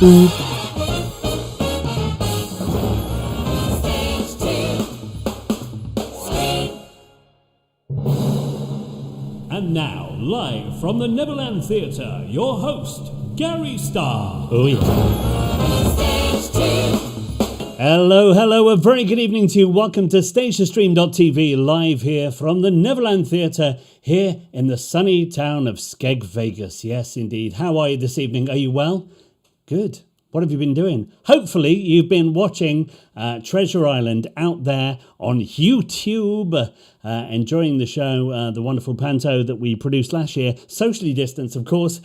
And now, live from the Neverland Theatre, your host, Gary Starr. Oh, yeah. Hello, a very good evening to you. Welcome to StageToStream.tv, live here from the Neverland Theatre, here in the sunny town of Skeg, Vegas. Yes, indeed. How are you this evening? Are you well? Good. What have you been doing? Hopefully, you've been watching Treasure Island out there on YouTube, enjoying the show, the wonderful panto that we produced last year, socially distanced, of course,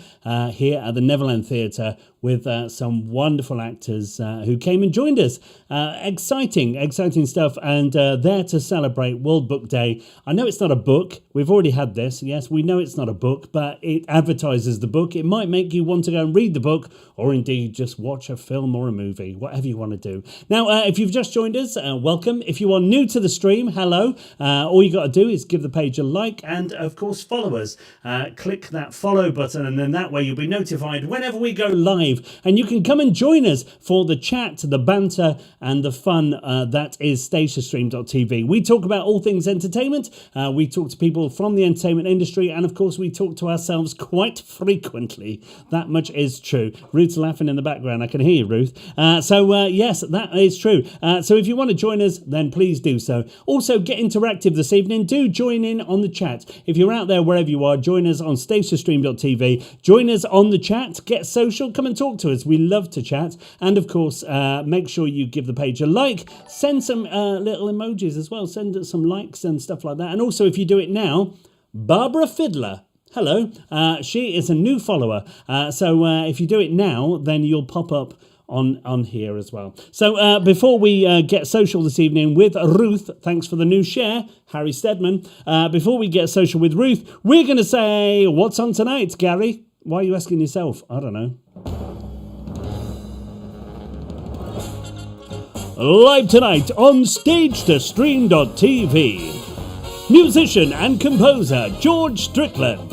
here at the Neverland Theatre with some wonderful actors who came and joined us. Exciting stuff, and there to celebrate World Book Day. I know it's not a book. We've already had this. Yes, we know it's not a book, but it advertises the book. It might make you want to go and read the book, or indeed just watch a film or a movie, whatever you want to do. Now, if you've just joined us, welcome. If you are new to the stream, hello. All you got to do is give the page a like and, of course, follow us. Click that follow button, and then that way you'll be notified whenever we go live. And you can come and join us for the chat, the banter, and the fun that is StageToStream.tv. We talk about all things entertainment. We talk to people from the entertainment industry, and of course we talk to ourselves quite frequently. That much is true. Ruth's laughing in the background. I can hear you, Ruth. Yes, that is true. So if you want to join us, then please do so. Also, get interactive this evening. Do join in on the chat. If you're out there, wherever you are, join us on StageToStream.tv. Join us on the chat. Get social. Come and talk to us. We love to chat. And of course, make sure you give the page a like. Send some little emojis as well. Send us some likes and stuff like that. And also, if you do it now, Barbara Fiddler. Hello. She is a new follower. So if you do it now, then you'll pop up on here as well. So before we get social this evening with Ruth, thanks for the new share, Harry Steadman. Before we get social with Ruth, we're going to say, what's on tonight, Gary? Why are you asking yourself? I don't know. Live tonight on StageToStream.tv, musician and composer George Strickland.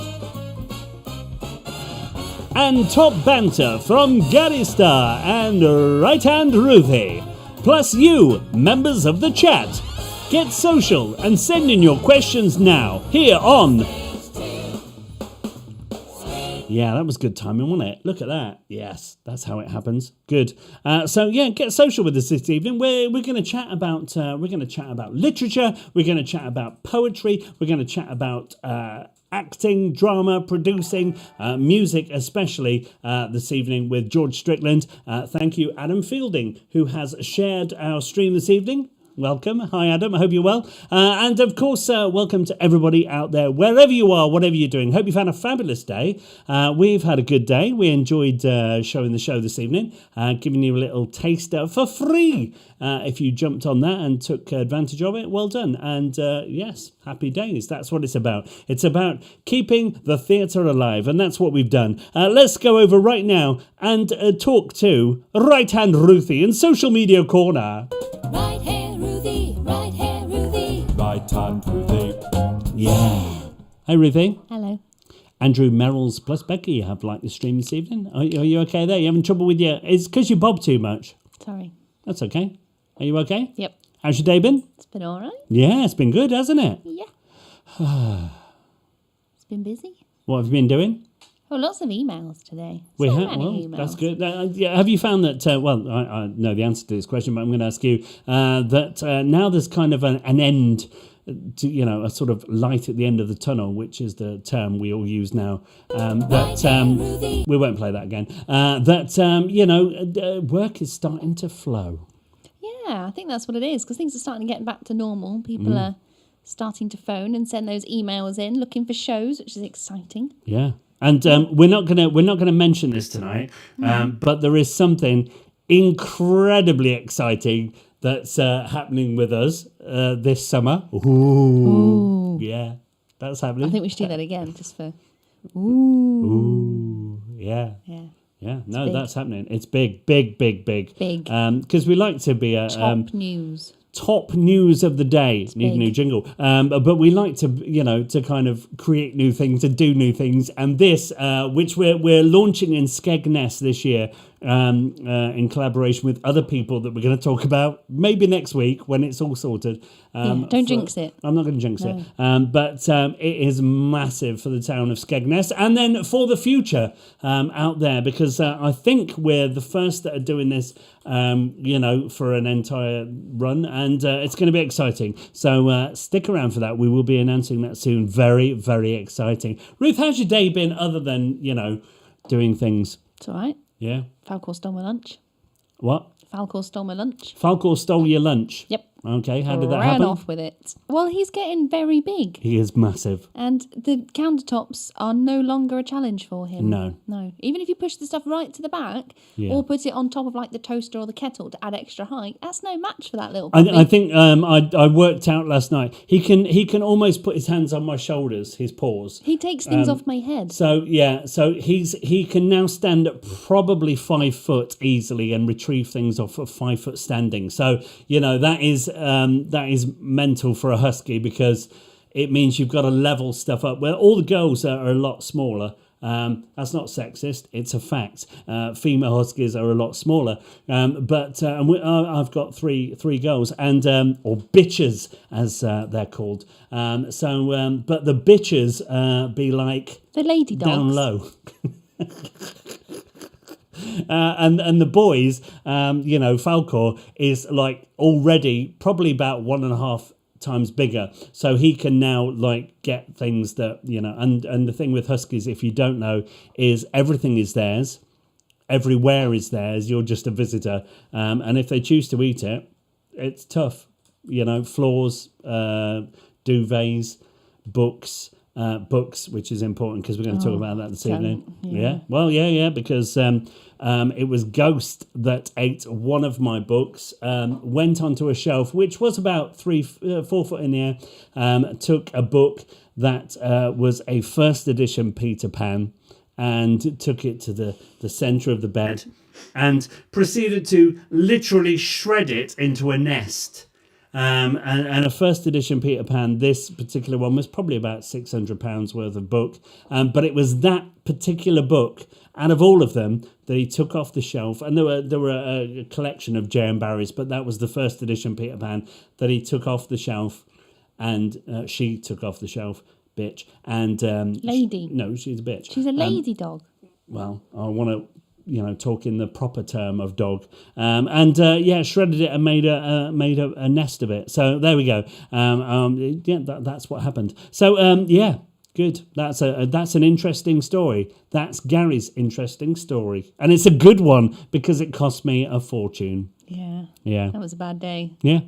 And top banter from Gary Starr and Right Hand Ruthie. Plus you, members of the chat. Get social and send in your questions now, here on... Yeah, that was good timing, wasn't it? Look at that. Yes, that's how it happens. Good. So yeah, get social with us this evening. We're going to chat about literature. We're going to chat about poetry. We're going to chat about acting, drama, producing, music, especially this evening with George Strickland. Thank you, Adam Fielding, who has shared our stream this evening. Welcome. Hi, Adam. I hope you're well. And of course, welcome to everybody out there, wherever you are, whatever you're doing. Hope you've had a fabulous day. We've had a good day. We enjoyed showing the show this evening, giving you a little taster for free. If you jumped on that and took advantage of it, well done. And yes, happy days. That's what it's about. It's about keeping the theatre alive. And that's what we've done. Let's go over right now and talk to Right Hand Ruthie in Social Media Corner. Right hand Ruthie, right hand Ruthie. Right hand Ruthie. Yeah. Hey, Ruthie. Hello. Andrew Merrills plus Becky have liked the stream this evening. Are you okay there? You having trouble with your... It's because you bob too much. Sorry. That's okay. Are you okay? Yep. How's your day been? It's been all right. Yeah, it's been good, hasn't it? Yeah. It's been busy. What have you been doing? Oh, lots of emails today. Well, emails. that's good. Yeah, have you found that, well, I know the answer to this question, but I'm going to ask you, that now there's kind of an end to, a sort of light at the end of the tunnel, which is the term we all use now, that we won't play that again, work is starting to flow. Yeah, I think that's what it is, because things are starting to get back to normal. People are starting to phone and send those emails in looking for shows, which is exciting. Yeah. And we're not gonna mention this tonight, but there is something incredibly exciting that's happening with us this summer. Ooh, yeah, that's happening. I think we should do that again, just for. Ooh, yeah. Yeah. Yeah, no, big. that's happening. It's big. Big. Because we like to be a Top news. Top news of the day. It's Need big. a new jingle. But we like to, to kind of create new things and do new things. And this, which we're launching in Skegness this year, in collaboration with other people that we're going to talk about maybe next week when it's all sorted. Don't jinx it. I'm not going to jinx it. But it is massive for the town of Skegness, and then for the future out there, because I think we're the first that are doing this, for an entire run, and it's going to be exciting. So stick around for that. We will be announcing that soon. Very, very exciting. Ruth, how's your day been other than, doing things? It's all right. Yeah. Falcor stole my lunch. What? Falcor stole my lunch. Falcor stole your lunch? Yep. Okay, how did that Ran happen? off with it. Well, he's getting very big. He is massive. And the countertops are no longer a challenge for him. No. Even if you push the stuff right to the back or put it on top of like the toaster or the kettle to add extra height, that's no match for that little puppy. I think I worked out last night. He can almost put his hands on my shoulders, his paws. He takes things off my head. So he can now stand at probably 5 foot easily and retrieve things off of 5 foot standing. So that is mental for a husky, because it means you've got to level stuff up. Well, all the girls are a lot smaller. That's not sexist; it's a fact. Female huskies are a lot smaller, but I've got three girls, and or bitches as they're called. But the bitches be like the lady dogs down low. And the boys, Falcor is like already probably about 1.5 times bigger, so he can now like get things that and the thing with huskies, if you don't know, is everything is theirs, everywhere is theirs. You're just a visitor, and if they choose to eat it, it's tough. Floors, duvets, books, which is important because we're going to talk about that this evening. Because it was Ghost that ate one of my books, went onto a shelf which was about 4 foot in the air, took a book that was a first edition Peter Pan and took it to the centre of the bed and proceeded to literally shred it into a nest. And a first edition Peter Pan, this particular one was probably about £600 worth of book. But it was that particular book, out of all of them, that he took off the shelf. And there were a collection of J.M. Barrie's, but that was the first edition Peter Pan that he took off the shelf. And she took off the shelf, bitch. And lady. No, she's a bitch. She's a lady dog. Well, I want to talk in the proper term of dog, shredded it and made a nest of it. So there we go. That's what happened. So good. That's an interesting story. That's Gary's interesting story, and it's a good one because it cost me a fortune. Yeah. That was a bad day. Yeah.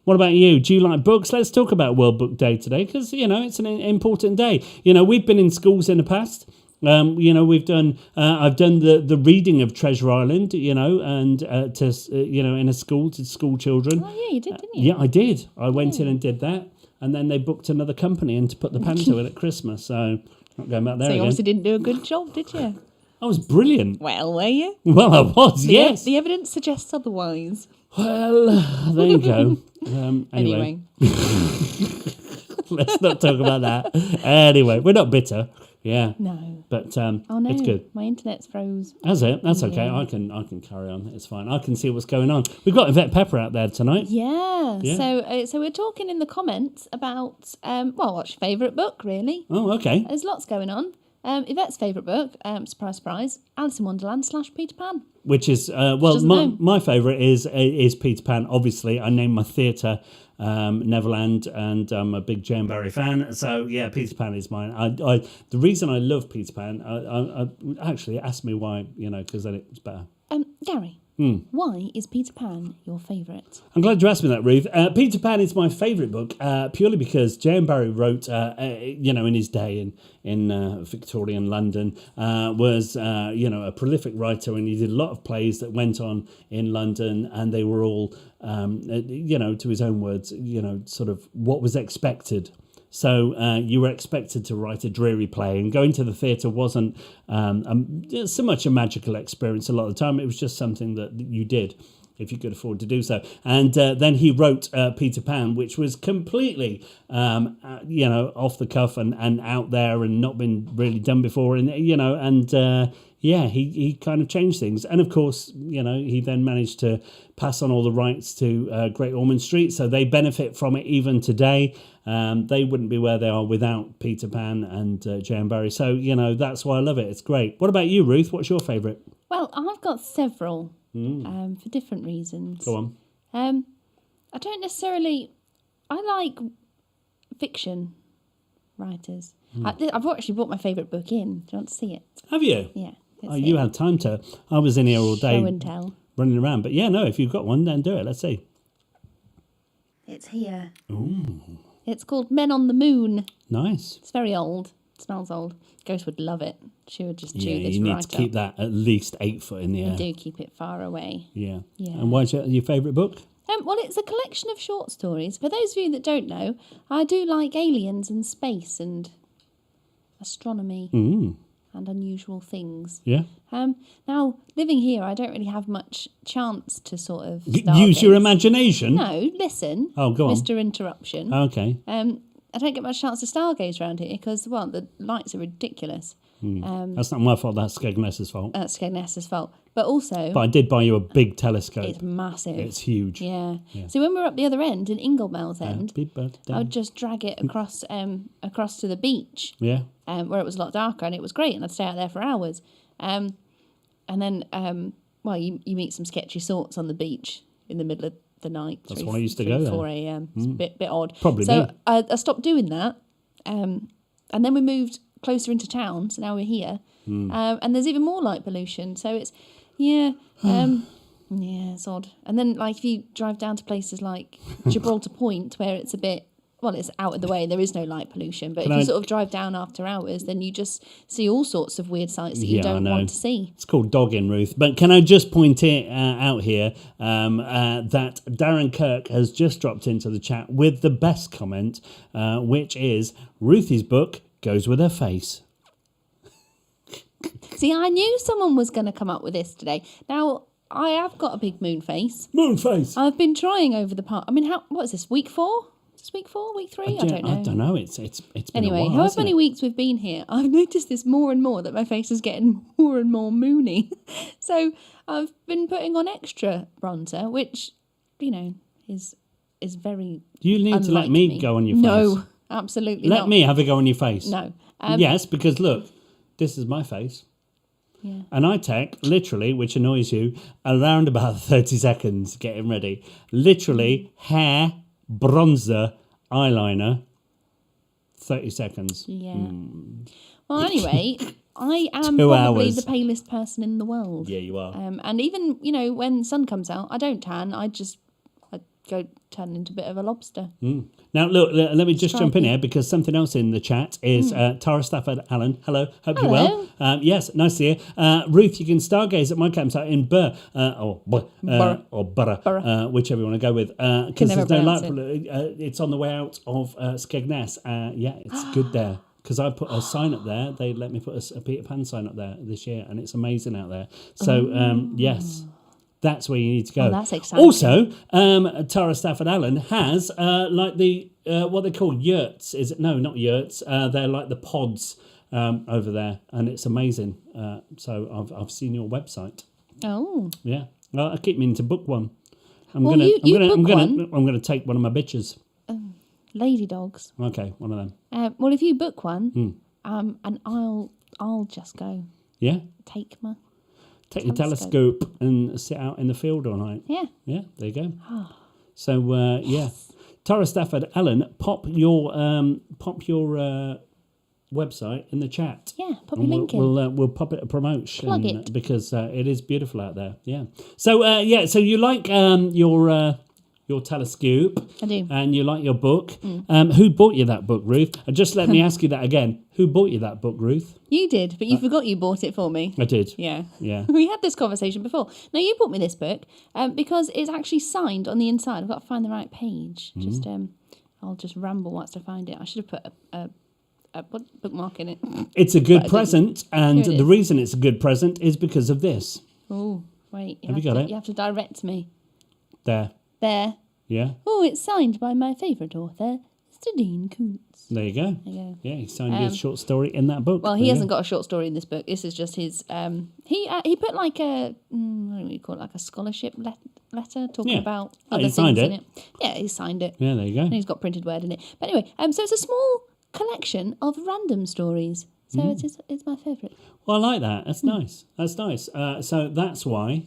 What about you? Do you like books? Let's talk about World Book Day today, because it's an important day. We've been in schools in the past. We've done. I've done the reading of Treasure Island. And in a school to school children. Oh yeah, you did, didn't you? Yeah, I did. I went in and did that, and then they booked another company in to put the panto in at Christmas. So not going back there. So you again. obviously didn't do a good job, did you? I was brilliant. Well, were you? Well, I was. Yes. The evidence suggests otherwise. Well, there you go. Anyway. Let's not talk about that. Anyway, we're not bitter. Yeah. No. But oh no, it's good. My internet's froze. Has it? That's okay. I can carry on. It's fine. I can see what's going on. We've got Yvette Pepper out there tonight. Yeah. So we're talking in the comments about what's your favourite book, really? Oh, okay. There's lots going on. Yvette's favourite book, surprise, surprise, Alice in Wonderland / Peter Pan. Which is my favourite is Peter Pan. Obviously, I named my theatre Neverland, and I'm a big J.M. Barrie fan. So yeah, Peter Pan is mine. The reason I love Peter Pan, I actually ask me why, because then it's better. Gary, why is Peter Pan your favourite? I'm glad you asked me that, Ruth. Peter Pan is my favourite book purely because J.M. Barrie wrote, in his day in Victorian London, was a prolific writer, and he did a lot of plays that went on in London, and they were all, to his own words, sort of what was expected. So you were expected to write a dreary play, and going to the theatre wasn't so much a magical experience a lot of the time. It was just something that you did if you could afford to do so. And then he wrote Peter Pan, which was completely, off the cuff and out there and not been really done before. And, he kind of changed things. And of course, he then managed to pass on all the rights to Great Ormond Street, so they benefit from it even today. They wouldn't be where they are without Peter Pan and J.M. Barrie. So, that's why I love it. It's great. What about you, Ruth? What's your favourite? Well, I've got several for different reasons. Go on. I don't necessarily... I like fiction writers. I've actually brought my favourite book in. Do you want to see it? Have you? Yeah. You had time to... I was in here all day. Show and tell. Running around. But yeah, no, if you've got one, then do it. Let's see. It's here. Ooh. It's called Men on the Moon. Nice. It's very old. It smells old. Ghost would love it. She would just chew this right up. Yeah, you need to keep that at least 8 foot in the air. You do keep it far away. Yeah. Yeah. And what's your favourite book? Well, it's a collection of short stories. For those of you that don't know, I do like aliens and space and astronomy and unusual things. Yeah. Now, living here, I don't really have much chance to sort of use your imagination? No, listen. Oh, go on. Mr. Interruption. Okay. I don't get much chance to stargaze around here because, well, the lights are ridiculous. That's not my fault. That's Skegness's fault. That's Skegness's fault. But also... But I did buy you a big telescope. It's massive. It's huge. Yeah. So when we were up the other end, in Inglemel's End, Happy birthday. I would just drag it across to the beach. Yeah. Where it was a lot darker, and it was great, and I'd stay out there for hours. And then, you meet some sketchy sorts on the beach in the middle of the night. That's why I used to go there. 4 a.m. It's a bit odd. Probably so me. I stopped doing that, and then we moved closer into town, so now we're here. And there's even more light pollution, so it's it's odd. And then if you drive down to places like Gibraltar Point, where it's a bit, well, it's out of the way, there is no light pollution, but if you sort of drive down after hours, then you just see all sorts of weird sights that you don't want to see. It's called dogging, Ruth. But can I just point it out here that Darren Kirk has just dropped into the chat with the best comment, which is, Ruthie's book goes with her face. See, I knew someone was going to come up with this today. Now, I have got a big moon face. Moon face. I've been trying over the part. I mean, what is this, week 4? Is this week 4, week 3? I don't know. I don't know. It's been anyway, a while, however many weeks we've been here, I've noticed this more and more, that my face is getting more and more moony. So I've been putting on extra bronzer, which, is very You need to let me go on your face. No, absolutely not. Let me have a go on your face. No. Yes, because look, this is my face. Yeah. And I take, literally, which annoys you, around about 30 seconds getting ready. Literally, hair, bronzer, eyeliner, 30 seconds. Yeah. Well, anyway, I am 2 probably hours. the palest person in the world. Yeah, you are. And even, when the sun comes out, I don't tan. I go turn into a bit of a lobster. Now, look, let me just jump in here because something else in the chat is Tara Stafford Allen. Hello, hope you're well. Yes, nice to hear. Ruth, you can stargaze at my campsite in Burr, or Borough, whichever you want to go with, because there's no light. It's on the way out of Skegness. Yeah, it's good there. Because I put a sign up there. They let me put a Peter Pan sign up there this year, and it's amazing out there. So, yes. That's where you need to go. Oh, that's exciting. Also, Tara Stafford Allen has what they call yurts. Is it? No, not yurts. They're like the pods over there, and it's amazing. So I've seen your website. Oh. Yeah. Well, I keep meaning to book one. I'm gonna take one of my bitches. Lady dogs. Okay, one of them. Well, if you book one, and I'll just go. Yeah. Take your telescope and sit out in the field all night. Yeah. Yeah, there you go. So, yeah. Tara Stafford Allen, pop your website in the chat. Yeah, pop your link in. We'll pop it a promotion. Plug it. Because it is beautiful out there. Yeah. So, so you like your telescope. I do. And you like your book. Who bought you that book, Ruth? And just let me ask you that again. Who bought you that book, Ruth? You did, but you forgot you bought it for me. I did. Yeah. Yeah. We had this conversation before. Now, you bought me this book because it's actually signed on the inside. I've got to find the right page. Just I'll just ramble whilst I find it. I should have put a bookmark in it. It's a good present, and Here it the is. reason it's a good present is because of this. Oh, wait. Have you got it? You have to direct me. There. There. Yeah. Oh, it's signed by my favourite author, Mr. Dean Koontz. There you go. There you go. Yeah, he signed his short story in that book. Well, he hasn't got a short story in this book. This is just his. He put like a what do you call it, like a scholarship letter talking about other things in it. Yeah, he signed it. Yeah, there you go. And he's got printed word in it. But anyway, so it's a small collection of random stories. So it's my favourite. Well, I like that. That's nice. That's nice. So that's why,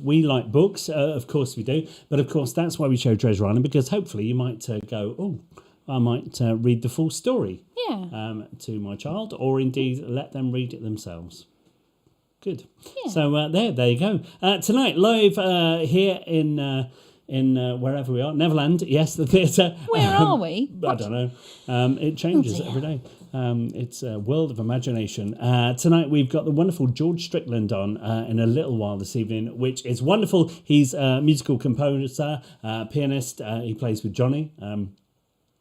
we like books. Of course we do. But of course, that's why we show Treasure Island, because hopefully you might go, oh, I might read the full story to my child, or indeed let them read it themselves. Good. Yeah. So there you go. Tonight, live here in wherever we are, Neverland. Yes, the theatre. Where are we? I don't know. It changes every day. It's a world of imagination. Tonight we've got the wonderful George Strickland on in a little while this evening, which is wonderful. He's a musical composer, pianist. He plays with Johnny.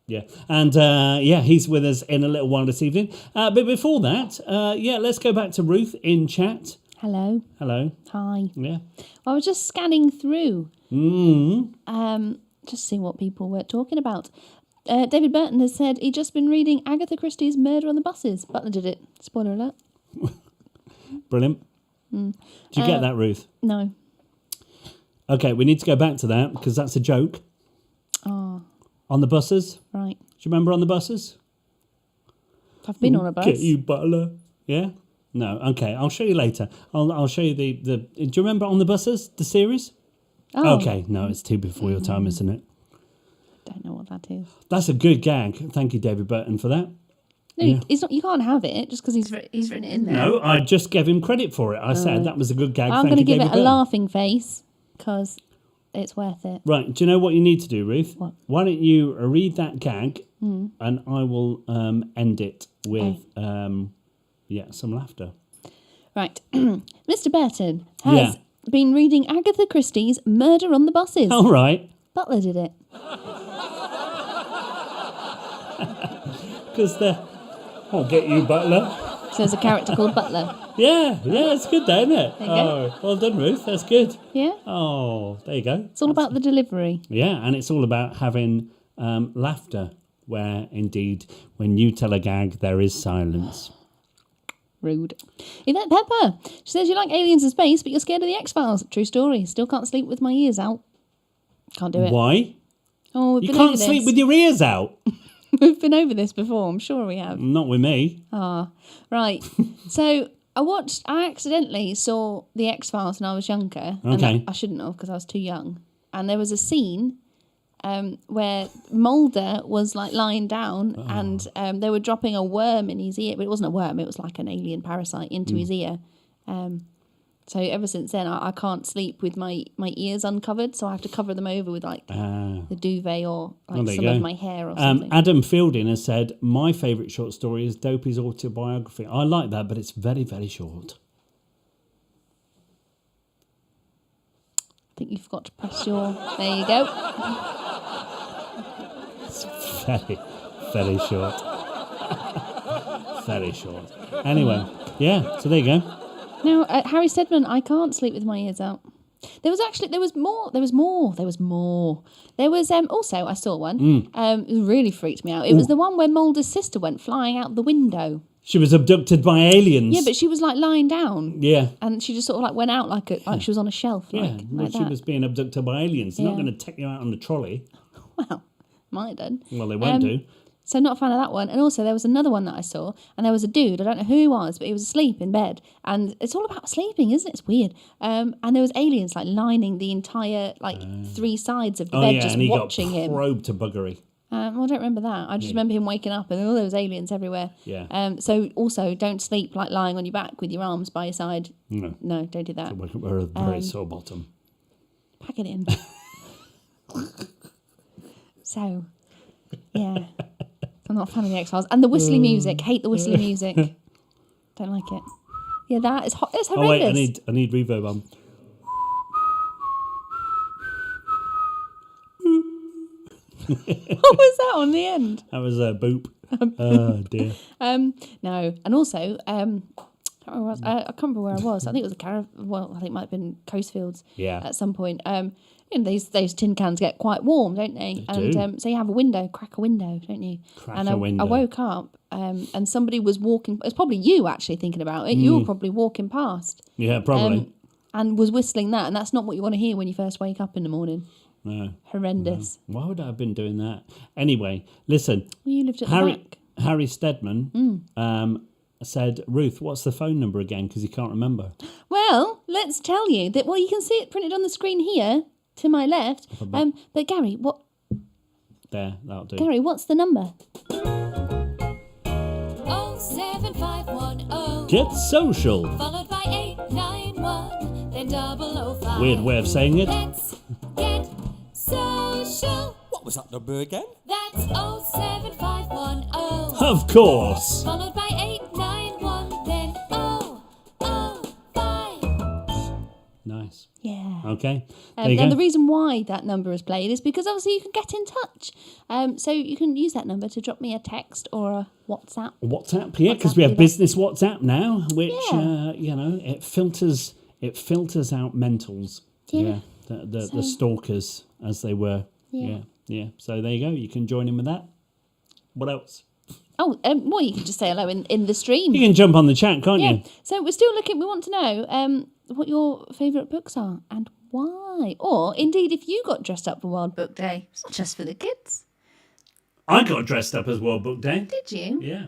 He's with us in a little while this evening. But before that, let's go back to Ruth in chat. Hello. Hi. Yeah. I was just scanning through. Just see what people were talking about. David Burton has said he'd just been reading Agatha Christie's Murder on the Buses. Butler did it. Spoiler alert. Brilliant. Did you get that, Ruth? No. Okay, we need to go back to that because that's a joke. Oh. On the buses? Right. Do you remember on the buses? I've been on a bus. Get you, Butler. Yeah? No. Okay, I'll show you later. I'll show you the... Do you remember On the Buses, the series? Oh. Okay, no, it's too before your time, isn't it? Don't know what that is. That's a good gag. Thank you, David Burton, for that. No, it's not. You can't have it just because he's written it in there. No, I just gave him credit for it. I said that was a good gag. I'm going to give it a laughing face because it's worth it. Right. Do you know what you need to do, Ruth? What? Why don't you read that gag and I will end it with some laughter. Right. Mr. Burton has been reading Agatha Christie's Murder on the Buses. All right. Butler did it. Because I'll get you, Butler. So there's a character called Butler. Yeah, it's good though, isn't it? There you go. Well done, Ruth. That's good. Yeah. Oh, there you go. It's all about the delivery. Yeah, and it's all about having laughter, where indeed, when you tell a gag, there is silence. Rude. Yvette Pepper. She says you like aliens in space, but you're scared of the X-Files. True story. Still can't sleep with my ears out. Can't do it. Why? Oh, you can't sleep with your ears out. We've been over this before. I'm sure we have. Not with me. Right. So I accidentally saw the X-Files when I was younger. Okay. And I shouldn't have because I was too young. And there was a scene where Mulder was like lying down and they were dropping a worm in his ear. But it wasn't a worm. It was like an alien parasite into his ear. So ever since then, I can't sleep with my ears uncovered. So I have to cover them over with like the duvet or like some of my hair or something. Adam Fielding has said, my favourite short story is Dopey's autobiography. I like that, but it's very, very short. I think you forgot to press your... There you go. It's very, very short. Very short. Anyway, so there you go. Now, Harry Stedman, I can't sleep with my ears out. There was more. Also, I saw one. It really freaked me out. It was the one where Mulder's sister went flying out the window. She was abducted by aliens. Yeah, but she was like lying down. Yeah. And she just sort of like went out like she was on a shelf. Yeah, like she that. was being abducted by aliens. They're not going to take you out on the trolley. Well, might have done. Well, they won't do. So not a fan of that one. And also there was another one that I saw, and there was a dude, I don't know who he was, but he was asleep in bed. And it's all about sleeping, isn't it? It's weird. And there was aliens like lining the entire three sides of the bed just watching him. And he got probed to buggery. I don't remember that. I just remember him waking up and there was aliens everywhere. Yeah. So also don't sleep like lying on your back with your arms by your side. No, don't do that. We're a very sore bottom. Pack it in. So, yeah. I'm not a fan of the X-Files. And the whistly music. Hate the whistly music. Don't like it. Yeah, that is hot. It's horrendous. Oh, wait, I need reverb on. What was that on the end? That was a boop. Oh, dear. No. And also, I can't remember where I was. I think it was I think it might have been Coastfields at some point. those tin cans get quite warm, don't they? do. So you have crack a window, don't you? A window. I woke up and somebody was walking. It's probably you actually thinking about it. You were probably walking past. Yeah, probably. And was whistling that, and that's not what you want to hear when you first wake up in the morning. No. Horrendous. No. Why would I have been doing that? Anyway, listen. Well, you lived at the back. Harry Stedman said, Ruth, what's the phone number again? Because he can't remember. Well, let's tell you that. Well, you can see it printed on the screen here to my left. But Gary, what? There, that'll do. Gary, what's the number? 07510. Get social. Followed by 891, then 005. Weird way of saying it. Let's get social. What was that number again? That's 07510. Of course. Followed by 891, then 005. Nice. Yeah. Okay. There you And go. the reason why that number is played is because obviously you can get in touch. So you can use that number to drop me a text or a WhatsApp. WhatsApp, yeah, because WhatsApp, we have either. business WhatsApp now, which Yeah. it filters out mentals. Yeah. The stalkers, as they were. Yeah. Yeah. So there you go. You can join in with that. What else? Oh, well, you can just say hello in the stream. You can jump on the chat, can't Yeah. you? So we're still looking. We want to know what your favourite books are and why, or indeed if you got dressed up for World Book Day. It's not just for the kids. I got dressed up as World Book Day. Did you? Yeah.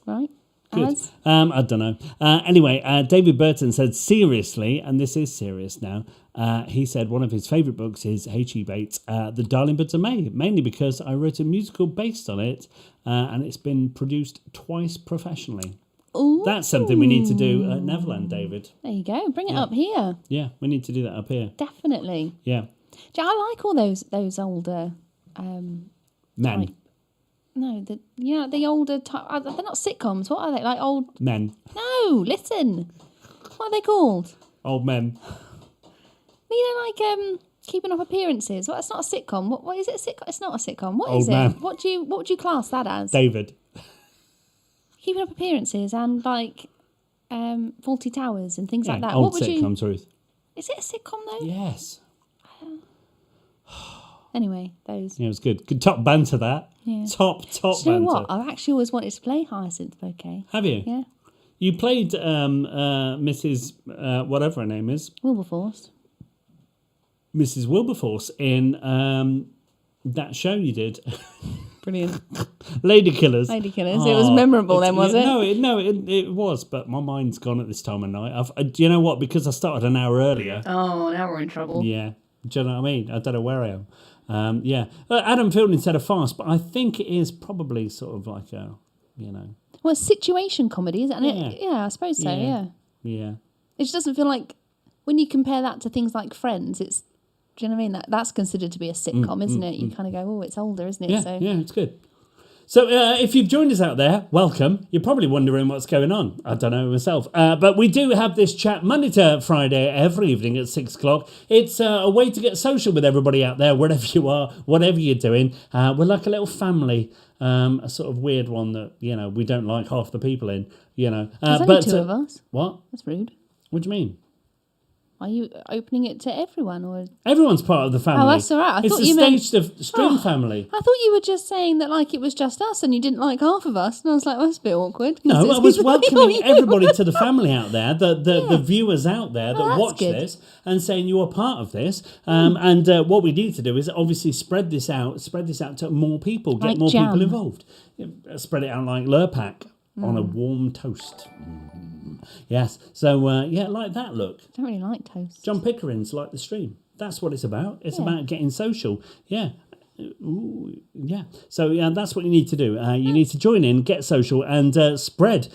Right. Good. As? I don't know. Anyway, David Burton said, seriously, and this is serious now, he said one of his favourite books is H.E. Bates' The Darling Buds of May, mainly because I wrote a musical based on it, and it's been produced twice professionally. Ooh. That's something we need to do at Neverland, David. There you go. Bring it up here. Yeah, we need to do that up here. Definitely. Yeah. I like all those older. Men. No, the older. They're not sitcoms. What are they? Like old. Men. No, listen. What are they called? Old men. Like Keeping Up Appearances. Well, it's not a sitcom. What is it? A sitcom? It's not a sitcom. What Old is man. it? What would you class that as? David. Keeping Up Appearances and like Faulty Towers and things like that. Old What would sitcoms, Ruth. Is it a sitcom though? Yes. Anyway, those. Yeah, it was good. Good top banter, that. Yeah. Top Do you know banter. what? I've actually always wanted to play Hyacinth Bouquet. Have you? Yeah. You played Mrs. Whatever her name is, Wilberforce. Mrs. Wilberforce in that show you did, Brilliant. Lady Killers. Lady Killers. It was memorable then, was it? No, it was, but my mind's gone at this time of night. Do you know what? Because I started an hour earlier. Oh, now we're in trouble. Yeah. Do you know what I mean? I don't know where I am. Yeah. Adam Fielding said a farce, but I think it is probably sort of like a, Well, it's situation comedy, isn't it? Yeah. Yeah, I suppose so, yeah. Yeah. It just doesn't feel like, when you compare that to things like Friends, it's, do you know what I mean? That's considered to be a sitcom, isn't it? You kind of go, oh, it's older, isn't it? Yeah, So yeah, it's good. So if you've joined us out there, welcome. You're probably wondering what's going on. I don't know myself. But we do have this chat Monday to Friday every evening at 6 o'clock. It's a way to get social with everybody out there, wherever you are, whatever you're doing. We're like a little family, a sort of weird one that, we don't like half the people in, There's only two of us. What? That's rude. What do you mean? Are you opening it to everyone? Or Everyone's part of the family. Oh, that's all right. I it's thought a you meant- staged stream family. I thought you were just saying that like it was just us and you didn't like half of us. And I was like, well, that's a bit awkward. No, I was welcoming you. everybody to the family out there, the viewers out there that that's watch good. this, and saying you are part of this. And what we need to do is obviously spread this out to more people, get Like more jam. people involved. Spread it out like Lurpak on a warm toast. Yes, so like that look. I don't really like toast. John Pickering's like the stream. That's what it's about. It's about getting social. Yeah. Ooh, yeah. So that's what you need to do. You need to join in, get social, and spread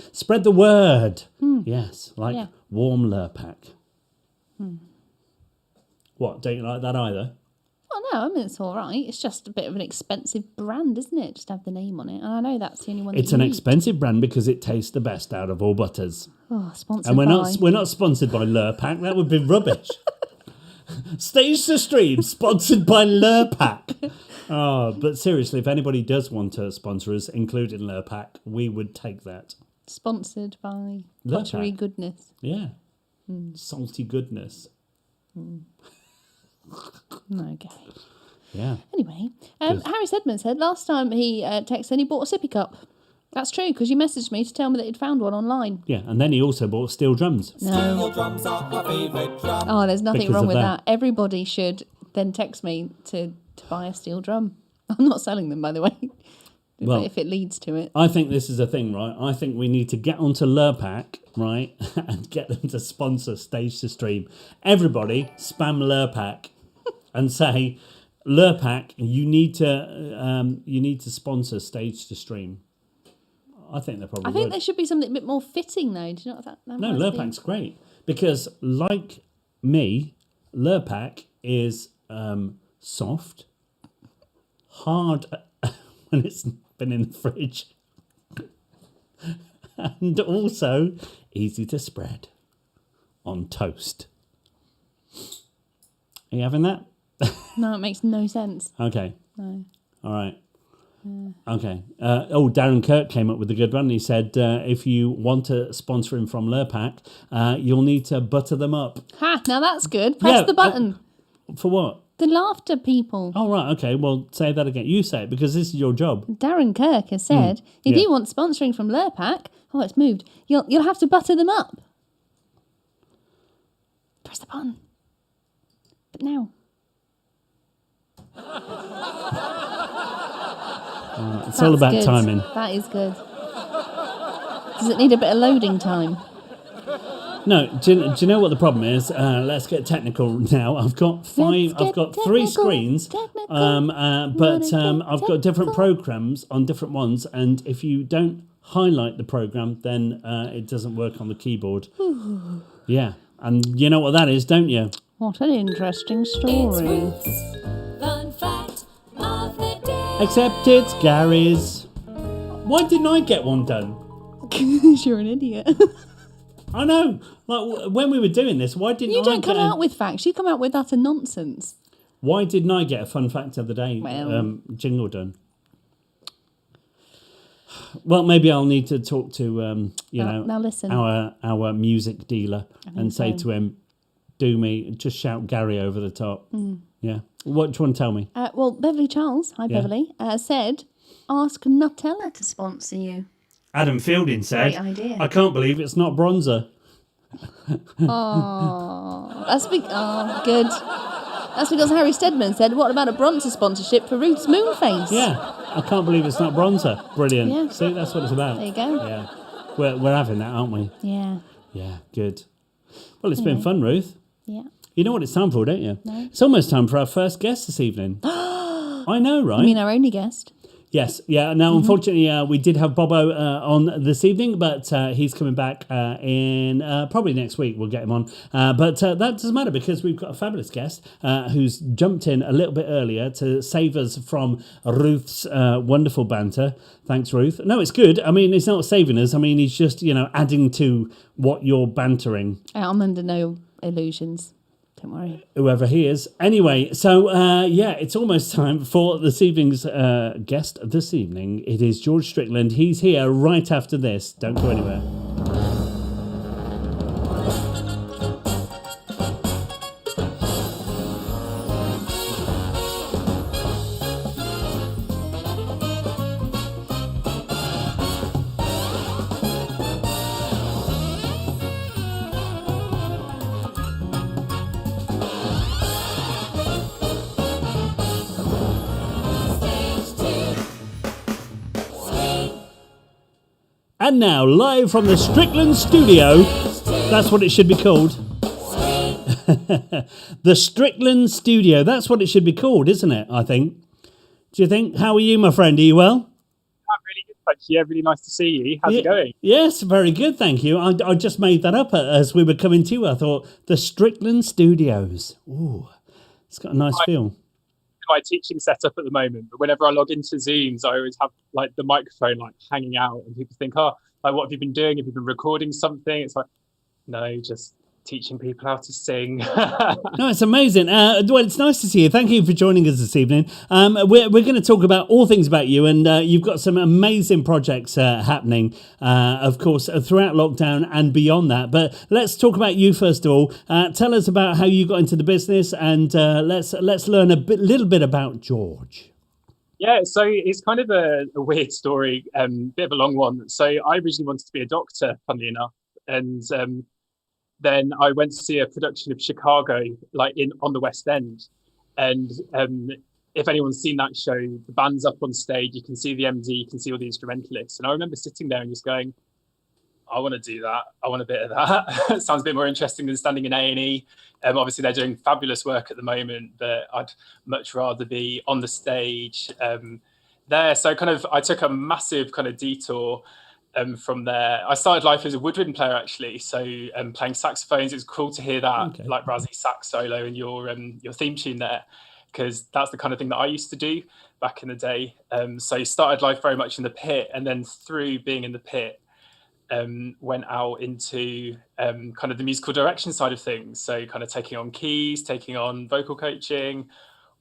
the word. Yes, like warm Lurpak. What? Don't you like that either? Well, no, I mean, it's all right. It's just a bit of an expensive brand, isn't it? Just to have the name on it. And I know that's the only one It's that an you need. expensive brand because it tastes the best out of all butters. Oh, sponsored And by... we're not sponsored by Lurpak. That would be rubbish. Stage to Stream, sponsored by Lurpak. Oh, but seriously, if anybody does want to sponsor us, including Lurpak, we would take that. Sponsored by Lurpak. Pottery Goodness. Yeah. Salty goodness. Okay. Yeah. Anyway, Harry Sedman said last time he texted, he bought a sippy cup. That's true, because you messaged me to tell me that he'd found one online. Yeah, and then he also bought steel drums. No. Steel drums are my favourite drum. Oh, there's nothing Because wrong of with that. that. Everybody should then text me to buy a steel drum. I'm not selling them, by the way. Well, if it leads to it. I think this is a thing, right? I think we need to get onto Lurpak, right, and get them to sponsor Stage to Stream. Everybody spam Lurpak and say, Lurpak, you need to sponsor Stage to Stream. I think they probably I think would. there should be something a bit more fitting, though. Do you know what that No, reminds me? Lurpak's great because, like me, Lurpak is soft, hard when it's been in the fridge, and also easy to spread on toast. Are you having that? No, it makes no sense. Okay. No. All right. Okay. Darren Kirk came up with a good one. He said, if you want to sponsor him from Lurpak, you'll need to butter them up. Ha! Now that's good. Press the button. For what? The laughter people. Oh, right. Okay. Well, say that again. You say it because this is your job. Darren Kirk has said, if you want sponsoring from Lurpak, it's moved. You'll have to butter them up. Press the button. But now. It's all about good. timing. That is good. Does it need a bit of loading time? No, do you know what the problem is? Let's get technical now. I've got three screens, but I've got different programs on different ones, and if you don't highlight the program, then it doesn't work on the keyboard. Yeah, and you know what that is, don't you? What an interesting It's story. Ruth's fun fact of the day. Except it's Gary's. Why didn't I get one done? Because you're an idiot. I know. Like when we were doing this, why didn't You I don't get come out with facts. You come out with utter nonsense. Why didn't I get a fun fact of the day Well. jingle done? Well, maybe I'll need to talk to Now listen. our music dealer and say to him, just shout Gary over the top. Yeah. What do you want to tell me? Beverly Charles, hi Beverly, said, ask Nutella to sponsor you. Adam Fielding said, Great idea. I can't believe it's not bronzer. Oh, good. That's because Harry Stedman said, what about a bronzer sponsorship for Ruth's Moonface? Yeah, I can't believe it's not bronzer. Brilliant. Yeah. See, that's what it's about. There you go. Yeah, we're having that, aren't we? Yeah. Yeah, good. Well, it's been fun, Ruth. Yeah. You know what it's time for, don't you? No. It's almost time for our first guest this evening. I know, right? I mean, our only guest. Yes, yeah. Now, unfortunately, we did have Bobo on this evening, but he's coming back in probably next week. We'll get him on. But that doesn't matter because we've got a fabulous guest who's jumped in a little bit earlier to save us from Ruth's wonderful banter. Thanks, Ruth. No, it's good. I mean, it's not saving us. I mean, he's just, adding to what you're bantering. I'm under no illusions. Don't worry. Whoever he is. Anyway, so it's almost time for this evening's guest this evening. It is George Strickland. He's here right after this. Don't go anywhere. And now, live from the Strickland studio, that's what it should be called. The Strickland studio, that's what it should be called, isn't it, I think? Do you think? How are you, my friend? Are you well? I'm really good, thank you. Really nice to see you. How's it going? Yes, very good, thank you. I just made that up as we were coming to you. I thought, the Strickland studios. Ooh, it's got a nice feel. My teaching setup at the moment, but whenever I log into Zooms, I always have like the microphone like hanging out, and people think, "Oh, like what have you been doing? Have you been recording something?" It's like, no, just teaching people how to sing. No, it's amazing. Well, it's nice to see you. Thank you for joining us this evening. We're going to talk about all things about you, and you've got some amazing projects happening, of course, throughout lockdown and beyond that. But let's talk about you first of all. Tell us about how you got into the business, and let's learn little bit about George. Yeah, so it's kind of a weird story, bit of a long one. So I originally wanted to be a doctor, funnily enough, and then I went to see a production of Chicago, like on the West End. And if anyone's seen that show, the band's up on stage, you can see the MD, you can see all the instrumentalists. And I remember sitting there and just going, I want to do that. I want a bit of that. Sounds a bit more interesting than standing in A&E. Obviously, they're doing fabulous work at the moment, but I'd much rather be on the stage there. So I took a massive kind of detour from there. I started life as a woodwind player, actually. So playing saxophones, it was cool to hear that like Razzie sax solo in your theme tune there, because that's the kind of thing that I used to do back in the day. So started life very much in the pit, and then through being in the pit, went out into kind of the musical direction side of things. So kind of taking on keys, taking on vocal coaching,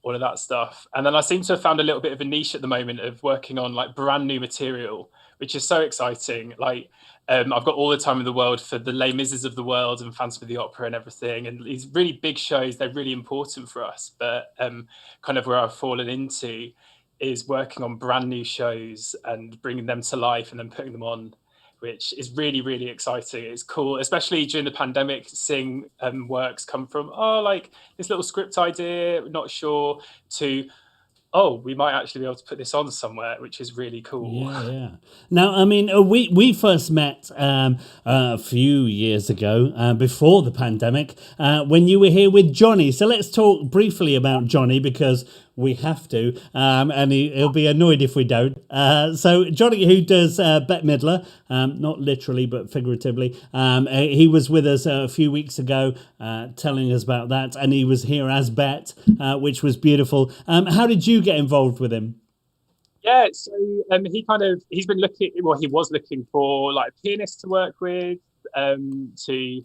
all of that stuff. And then I seem to have found a little bit of a niche at the moment of working on like brand new material, which is so exciting. Like I've got all the time in the world for the Les Mises of the world and Phantom of the Opera and everything. And these really big shows, they're really important for us. But kind of where I've fallen into is working on brand new shows and bringing them to life and then putting them on, which is really, really exciting. It's cool, especially during the pandemic, seeing works come from, like this little script idea, not sure, to, we might actually be able to put this on somewhere, which is really cool. Yeah. Now, I mean, we first met a few years ago, before the pandemic, when you were here with Johnny. So let's talk briefly about Johnny, because we have to, and he'll be annoyed if we don't. So Johnny, who does Bette Midler, not literally but figuratively, he was with us a few weeks ago, telling us about that, and he was here as Bette, which was beautiful. How did you get involved with him? Yeah, so he was looking for like a pianist to work with, to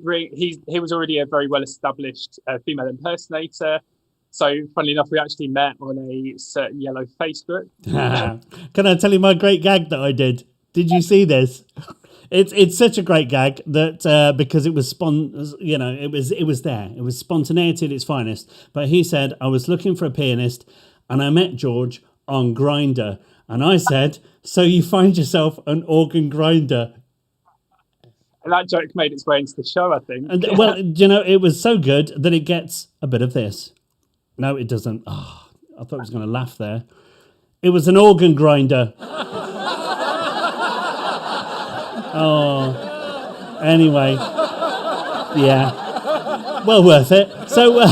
bring. He was already a very well established female impersonator. So funnily enough, we actually met on a certain yellow Facebook. Can I tell you my great gag that I did? Did you see this? It's such a great gag that because it was it was there. It was spontaneity at its finest. But he said, I was looking for a pianist and I met George on Grindr, and I said, so you find yourself an organ grinder. And that joke made its way into the show, I think. And, well, it was so good that it gets a bit of this. No, it doesn't. Oh, I thought I was going to laugh there. It was an organ grinder. Oh, anyway. Yeah. Well worth it. So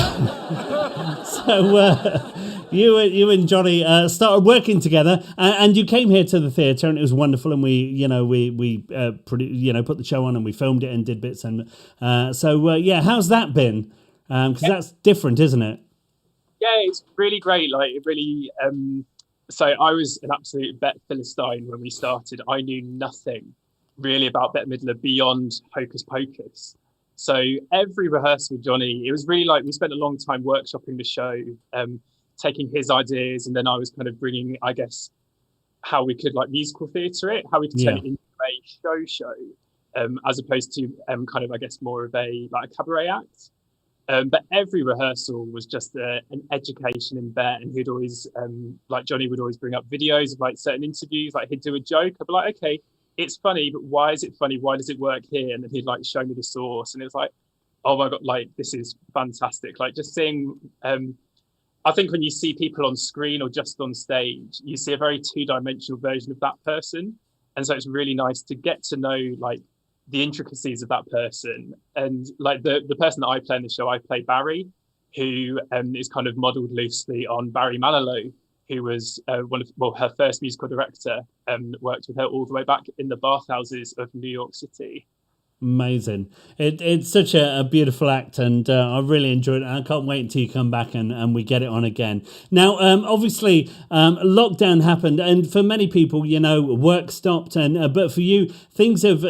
you and Johnny started working together, and you came here to the theatre, and it was wonderful. And we put the show on, and we filmed it and did bits. And how's that been? Because that's different, isn't it? Yeah, it's really great. Like it really. So I was an absolute Bette Philistine when we started. I knew nothing really about Bette Midler beyond Hocus Pocus. So every rehearsal with Johnny, it was really like we spent a long time workshopping the show. Taking his ideas, and then I was kind of bringing, I guess, how we could like musical theatre it, how we could turn it into a show, as opposed to kind of, I guess, more of a cabaret act. But every rehearsal was just an education in Bette, and he'd always Johnny would always bring up videos of like certain interviews. Like he'd do a joke, I'd be like, okay, it's funny, but why is it funny? Why does it work here? And then he'd like show me the source, and it was like, oh my god, like this is fantastic. Like just seeing. I think when you see people on screen or just on stage, you see a very two-dimensional version of that person. And so it's really nice to get to know like the intricacies of that person. And like the person that I play in the show, I play Barry, who is kind of modelled loosely on Barry Manilow, who was her first musical director, worked with her all the way back in the bathhouses of New York City. Amazing. It's such a beautiful act, and I really enjoyed it. I can't wait until you come back and we get it on again. Now, obviously, lockdown happened, and for many people, work stopped, and but for you, things have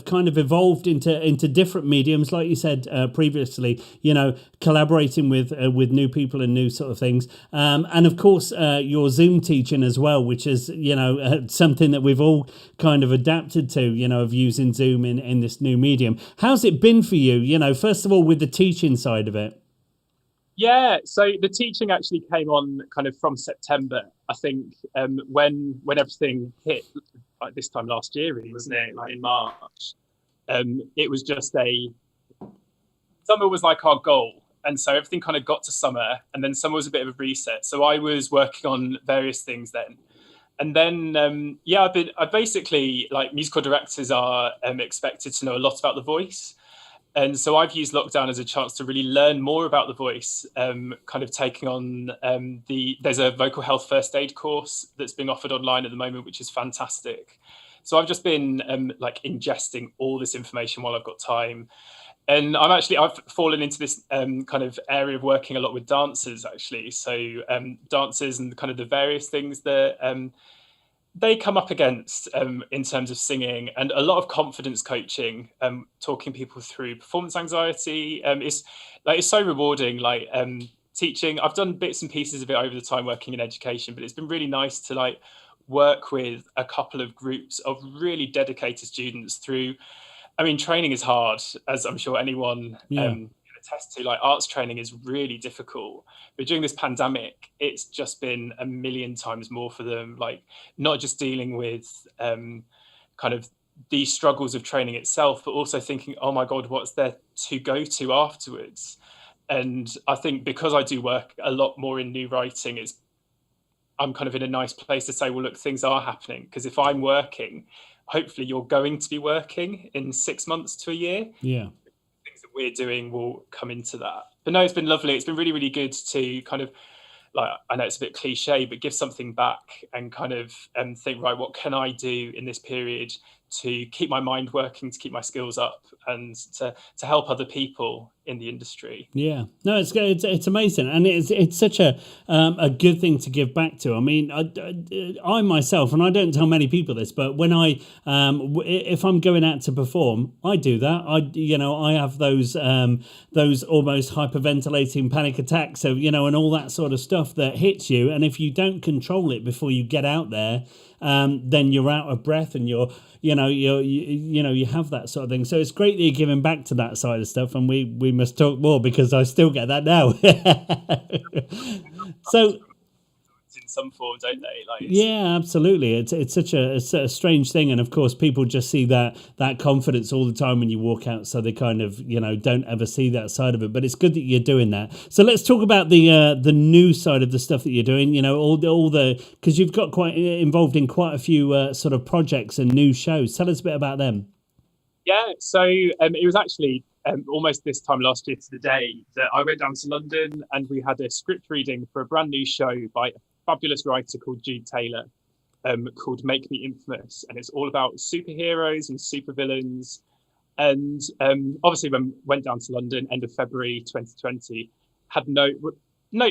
kind of evolved into different mediums, like you said previously. Collaborating with new people and new sort of things, and of course, your Zoom teaching as well, which is something that we've all kind of adapted to. Of using Zoom in this new medium. How's it been for you? First of all, with the teaching side of it. Yeah, so the teaching actually came on kind of from September, I think, when everything hit, like this time last year, really, wasn't it? Like in March. It was just summer was like our goal. And so everything kind of got to summer, and then summer was a bit of a reset. So I was working on various things then. And then, I basically, like, musical directors are expected to know a lot about the voice. And so I've used lockdown as a chance to really learn more about the voice, kind of taking on there's a vocal health first aid course that's being offered online at the moment, which is fantastic. So I've just been ingesting all this information while I've got time. And I've fallen into this kind of area of working a lot with dancers, actually. So dancers and kind of the various things that they come up against in terms of singing, and a lot of confidence coaching, talking people through performance anxiety. It's so rewarding. Teaching, I've done bits and pieces of it over the time working in education, but it's been really nice to work with a couple of groups of really dedicated students through. I mean, training is hard, as I'm sure anyone can attest to. Arts training is really difficult. But during this pandemic, it's just been a million times more for them. Not just dealing with kind of the struggles of training itself, but also thinking, oh my God, what's there to go to afterwards? And I think because I do work a lot more in new writing, I'm kind of in a nice place to say, well, look, things are happening. Because if I'm working, hopefully you're going to be working in 6 months to a year. Yeah. Things that we're doing will come into that. But no, it's been lovely. It's been really, really good to kind of, I know it's a bit cliche, but give something back and kind of think, right, what can I do in this period to keep my mind working, to keep my skills up, and to help other people in the industry. Yeah, no, it's amazing, and it's such a good thing to give back to. I mean, I myself, and I don't tell many people this, but when if I'm going out to perform, I do that. I have those almost hyperventilating panic attacks, and all that sort of stuff that hits you, and if you don't control it before you get out there, then you're out of breath, and you have that sort of thing. So it's great that you're giving back to that side of stuff, and we must talk more, because I still get that now. So in some form, don't they? Yeah, absolutely. It's such a strange thing, and of course people just see that confidence all the time when you walk out, so they kind of don't ever see that side of it. But it's good that you're doing that. So let's talk about the new side of the stuff that you're doing. Because you've got quite involved in quite a few sort of projects and new shows. Tell us a bit about them. Yeah, so it was actually almost this time last year to the day that I went down to London, and we had a script reading for a brand new show by a fabulous writer called Jude Taylor, called Make Me Infamous, and it's all about superheroes and supervillains. And obviously, when we went down to London end of February 2020, had no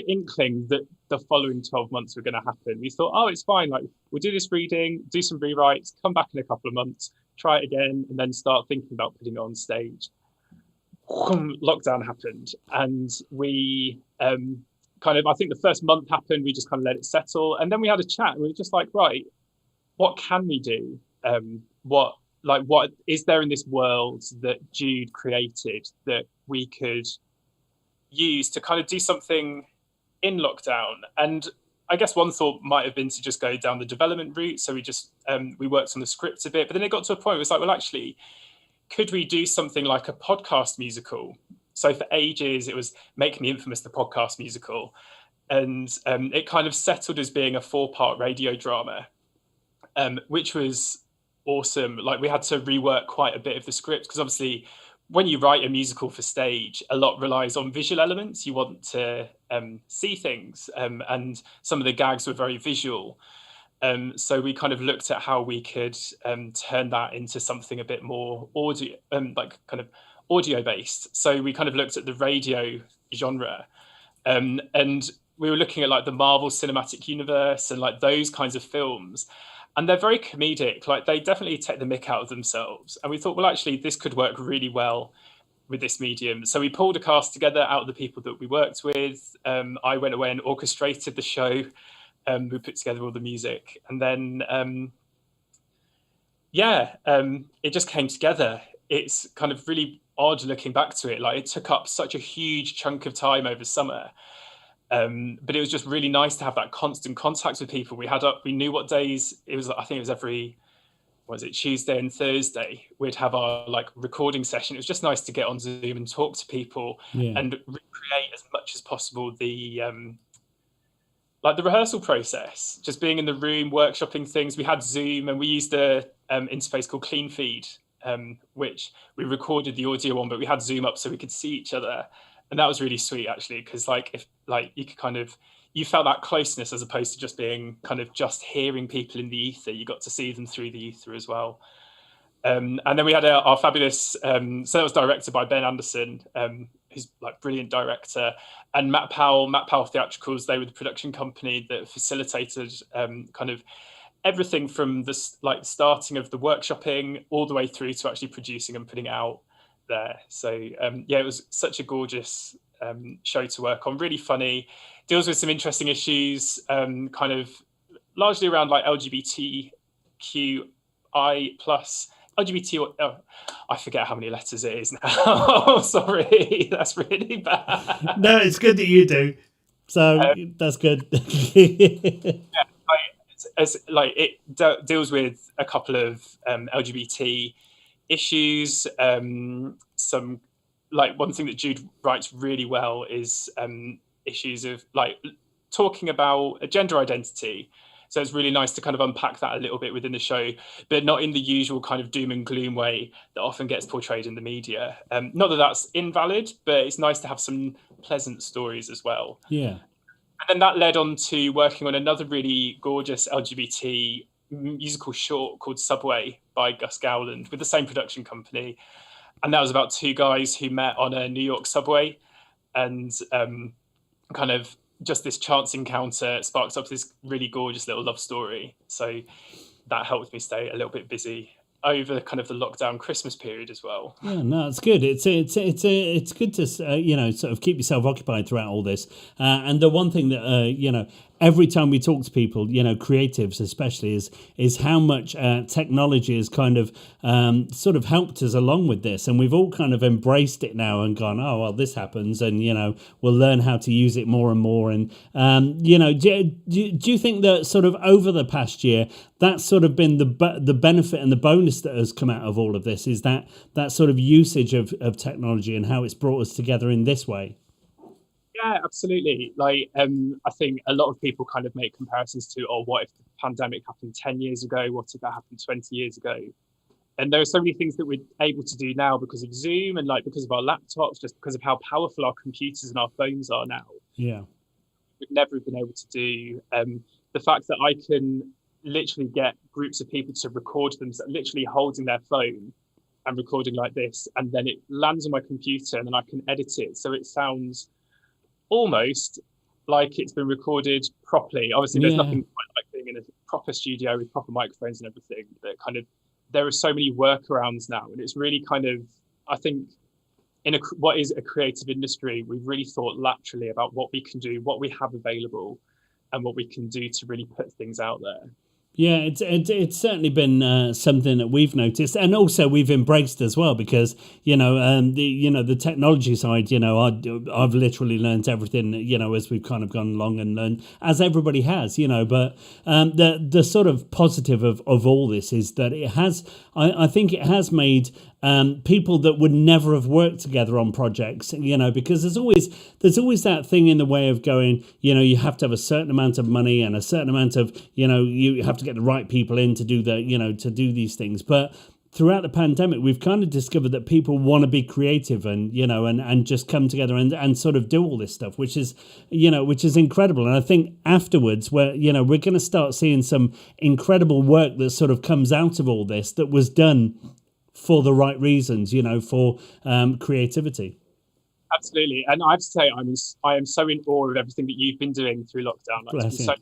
inkling that the following 12 months were going to happen. We thought, oh, it's fine. We'll do this reading, do some rewrites, come back in a couple of months, try it again, and then start thinking about putting it on stage. Lockdown happened, and we I think the first month happened, we just kind of let it settle, and then we had a chat, and we were just like, right, what can we do? What is there in this world that Jude created that we could use to kind of do something in lockdown? And I guess one thought might have been to just go down the development route. So we just we worked on the script a bit, but then it got to a point where it was like, well, actually, could we do something like a podcast musical? So for ages, it was Make Me Infamous, the podcast musical. And it kind of settled as being a 4-part radio drama, which was awesome. We had to rework quite a bit of the script, because obviously when you write a musical for stage, a lot relies on visual elements. You want to see things, and some of the gags were very visual. So we kind of looked at how we could turn that into something a bit more audio, like kind of audio based. So we kind of looked at the radio genre, and we were looking at like the Marvel Cinematic Universe and like those kinds of films. And they're very comedic, like they definitely take the mick out of themselves. And we thought, well, actually, this could work really well with this medium. So we pulled a cast together out of the people that we worked with. I went away and orchestrated the show. We put together all the music, and then it just came together. It's kind of really odd looking back to it. Like it took up such a huge chunk of time over summer, but it was just really nice to have that constant contact with people. We knew what days it was. I think it was every, Tuesday and Thursday. We'd have our like recording session. It was just nice to get on Zoom and talk to people and recreate as much as possible the rehearsal process, just being in the room, workshopping things. We had Zoom and we used a interface called Clean Feed, which we recorded the audio on, but we had Zoom up so we could see each other. And that was really sweet, actually, because you could you felt that closeness as opposed to just being kind of just hearing people in the ether. You got to see them through the ether as well. And then we had our fabulous, so that was directed by Ben Anderson, who's like brilliant director, and Matt Powell Theatricals. They were the production company that facilitated kind of everything from the starting of the workshopping all the way through to actually producing and putting it out there. So it was such a gorgeous show to work on, really funny, deals with some interesting issues, kind of largely around like LGBTQI plus LGBT, I forget how many letters it is now. Oh, sorry, that's really bad. No, it's good that you do. So that's good. It deals with a couple of LGBT issues. Some one thing that Jude writes really well is issues of like talking about a gender identity. So it's really nice to kind of unpack that a little bit within the show, but not in the usual kind of doom and gloom way that often gets portrayed in the media. Not that that's invalid, but it's nice to have some pleasant stories as well. Yeah. And then that led on to working on another really gorgeous LGBT musical short called Subway by Gus Gowland with the same production company. And that was about two guys who met on a New York subway, and kind of just this chance encounter sparks up this really gorgeous little love story. So that helped me stay a little bit busy over kind of the lockdown Christmas period as well. Yeah, no, it's good. It's good to sort of keep yourself occupied throughout all this. And the one thing that every time we talk to people, creatives especially, is how much technology has kind of sort of helped us along with this, and we've all kind of embraced it now and gone, oh well, this happens, and we'll learn how to use it more and more. And do you think that sort of over the past year, that's sort of been the benefit and the bonus that has come out of all of this, is that sort of usage of technology and how it's brought us together in this way? Yeah, absolutely. I think a lot of people kind of make comparisons to, what if the pandemic happened 10 years ago? What if that happened 20 years ago? And there are so many things that we're able to do now because of Zoom and because of our laptops, just because of how powerful our computers and our phones are now. Yeah. We've never been able to do. The fact that I can literally get groups of people to record them, literally holding their phone and recording like this, and then it lands on my computer and then I can edit it so it sounds almost like it's been recorded properly. Obviously, there's nothing quite like being in a proper studio with proper microphones and everything, but kind of there are so many workarounds now, and it's really kind of, I think, in what is a creative industry, we've really thought laterally about what we can do, what we have available, and what we can do to really put things out there. Yeah, it's certainly been something that we've noticed, and also we've embraced as well, because the technology side, I've literally learned everything, as we've kind of gone along and learned, as everybody has, but the sort of positive of all this is that it has, I think it has made people that would never have worked together on projects, because there's always that thing in the way of going, you have to have a certain amount of money and a certain amount of, you have to get the right people in to do to do these things. But throughout the pandemic, we've kind of discovered that people want to be creative and, and just come together and sort of do all this stuff, which is incredible. And I think afterwards, we're going to start seeing some incredible work that sort of comes out of all this that was done for the right reasons, for creativity. Absolutely. And I have to say, I am so in awe of everything that you've been doing through lockdown. Like, it's been so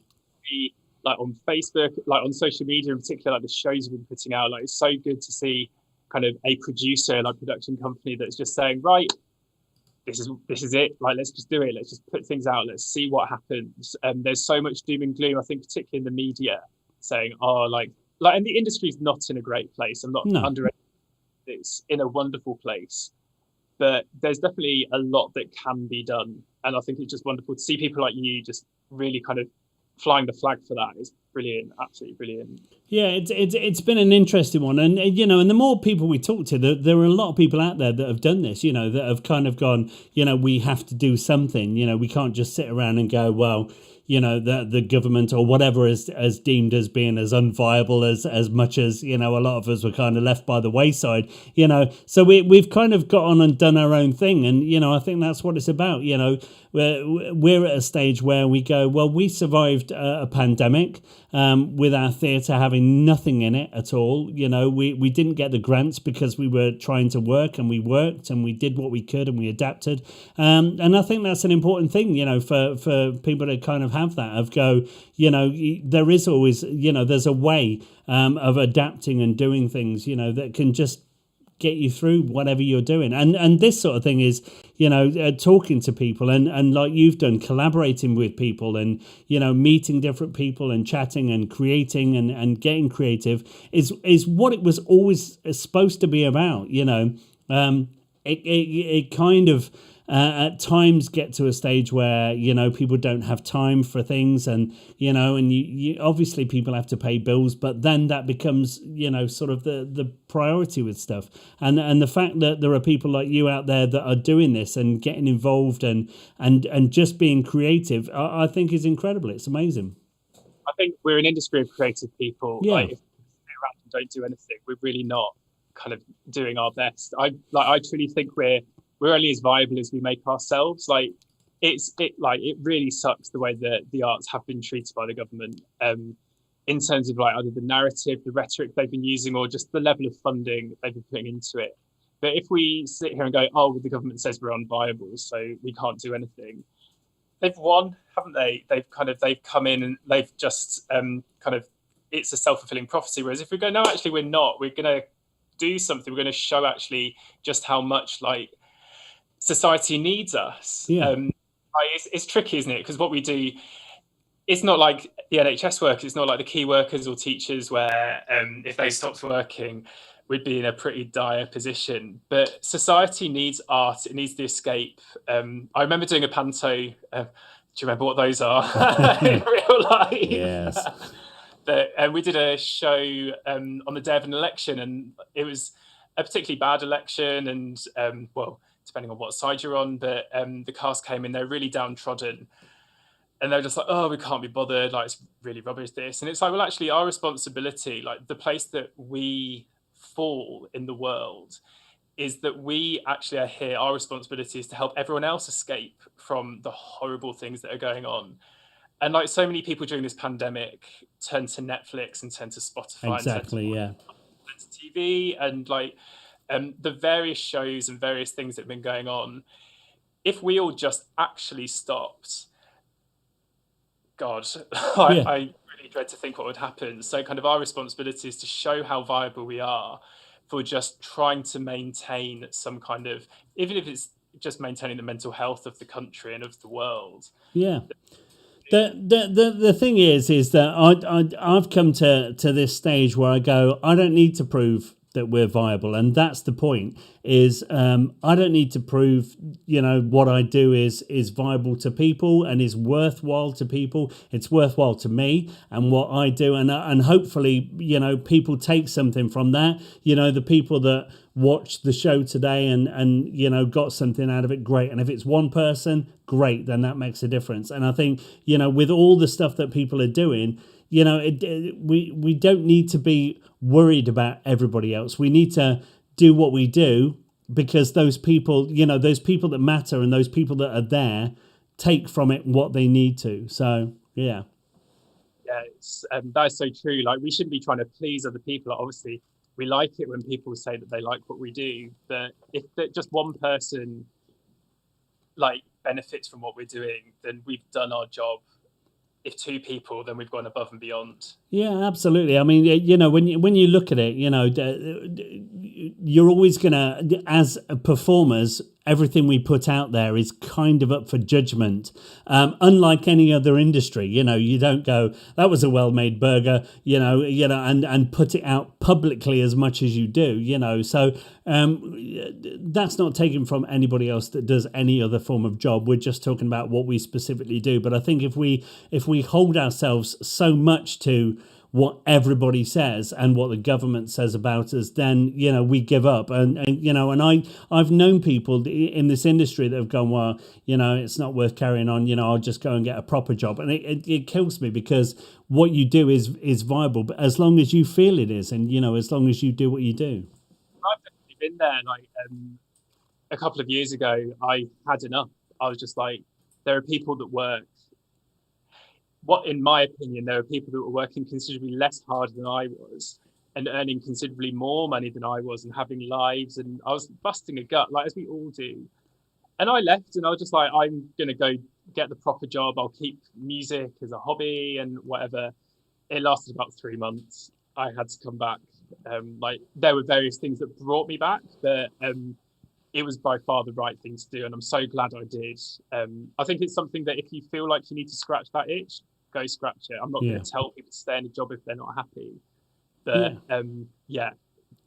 like on Facebook, like on social media in particular, like the shows we've been putting out, like it's so good to see kind of a producer, like production company that's just saying, right, this is it. Like, let's just do it. Let's just put things out. Let's see what happens. There's so much doom and gloom, I think, particularly in the media, saying, and the industry's not in a great place. I'm not underestimating. It's in a wonderful place, but there's definitely a lot that can be done. And I think it's just wonderful to see people like you just really kind of flying the flag for that. Is brilliant, absolutely brilliant. Yeah, it's been an interesting one, and and the more people we talk to, there are a lot of people out there that have done this, that have kind of gone, we have to do something, we can't just sit around and go, well, the government or whatever is deemed as being as unviable as much as, a lot of us were kind of left by the wayside, so we've kind of got on and done our own thing. And, I think that's what it's about. We're at a stage where we go, well, we survived a pandemic with our theatre having nothing in it at all. We didn't get the grants because we were trying to work, and we worked and we did what we could and we adapted. And I think that's an important thing, for people to kind of have that, of go, there is always, there's a way of adapting and doing things, that can just get you through whatever you're doing. And this sort of thing is, talking to people and like you've done, collaborating with people and, meeting different people and chatting and creating and getting creative is what it was always supposed to be about. It kind of at times get to a stage where people don't have time for things, and and you obviously people have to pay bills, but then that becomes sort of the priority with stuff, and the fact that there are people like you out there that are doing this and getting involved and just being creative, I think is incredible. It's amazing. I think we're an industry of creative people. Yeah. Like, if we sit around and don't do anything, we're really not kind of doing our best. I truly think we're only as viable as we make ourselves. Like, it really sucks the way that the arts have been treated by the government, in terms of like either the narrative, the rhetoric they've been using, or just the level of funding they've been putting into it. But if we sit here and go, oh, well, the government says we're unviable, so we can't do anything, they've won, haven't they? They've come in and they've just it's a self-fulfilling prophecy. Whereas if we go, no, actually we're not, we're going to do something, we're going to show actually just how much like society needs us. It's tricky, isn't it? Because what we do, it's not like the NHS workers, it's not like the key workers or teachers where if they stopped working, we'd be in a pretty dire position. But society needs art, it needs the escape. I remember doing a panto, do you remember what those are? In real life? Yes. And we did a show on the day of an election, and it was a particularly bad election, and depending on what side you're on, but the cast came in, they're really downtrodden, and they're just like, oh, we can't be bothered, like it's really rubbish this. And it's like, well, actually our responsibility, like the place that we fall in the world is that we actually are here, our responsibility is to help everyone else escape from the horrible things that are going on. And like so many people during this pandemic turn to Netflix and turn to Spotify, exactly, and turn to TV, and like the various shows and various things that have been going on. If we all just actually stopped, God, I really dread to think what would happen. So kind of our responsibility is to show how viable we are for just trying to maintain some kind of, even if it's just maintaining the mental health of the country and of the world. Yeah. The thing is that I've come to this stage where I go, I don't need to prove that we're viable, and that's the point. Is I don't need to prove what I do is viable to people and is worthwhile to people. It's worthwhile to me and what I do, and hopefully people take something from that. The people that watched the show today and got something out of it, great. And if it's one person, great, then that makes a difference. And I think with all the stuff that people are doing, we don't need to be worried about everybody else. We need to do what we do because those people that matter and those people that are there take from it what they need to. So, yeah. Yeah, that's so true. Like, we shouldn't be trying to please other people. Like, obviously, we like it when people say that they like what we do, but if just one person like benefits from what we're doing, then we've done our job. If two people, then we've gone above and beyond. Yeah, absolutely. I mean, when you look at it, you're always gonna, as performers, everything we put out there is kind of up for judgment. Unlike any other industry, you don't go, that was a well-made burger, and put it out publicly as much as you do, So that's not taken from anybody else that does any other form of job. We're just talking about what we specifically do. But I think if we hold ourselves so much to what everybody says and what the government says about us, then we give up. And I've known people in this industry that have gone, well, it's not worth carrying on. I'll just go and get a proper job, and it kills me because what you do is viable, but as long as you feel it is, and as long as you do what you do. I've definitely been there. Like a couple of years ago, I had enough. I was just like, there are people that work. In my opinion, there are people that were working considerably less hard than I was and earning considerably more money than I was and having lives. And I was busting a gut, like, as we all do. And I left and I was just like, I'm going to go get the proper job. I'll keep music as a hobby and whatever. It lasted about 3 months. I had to come back. There were various things that brought me back, but it was by far the right thing to do. And I'm so glad I did. I think it's something that if you feel like you need to scratch that itch, go scratch it. I'm not going to tell people to stay in a job if they're not happy. But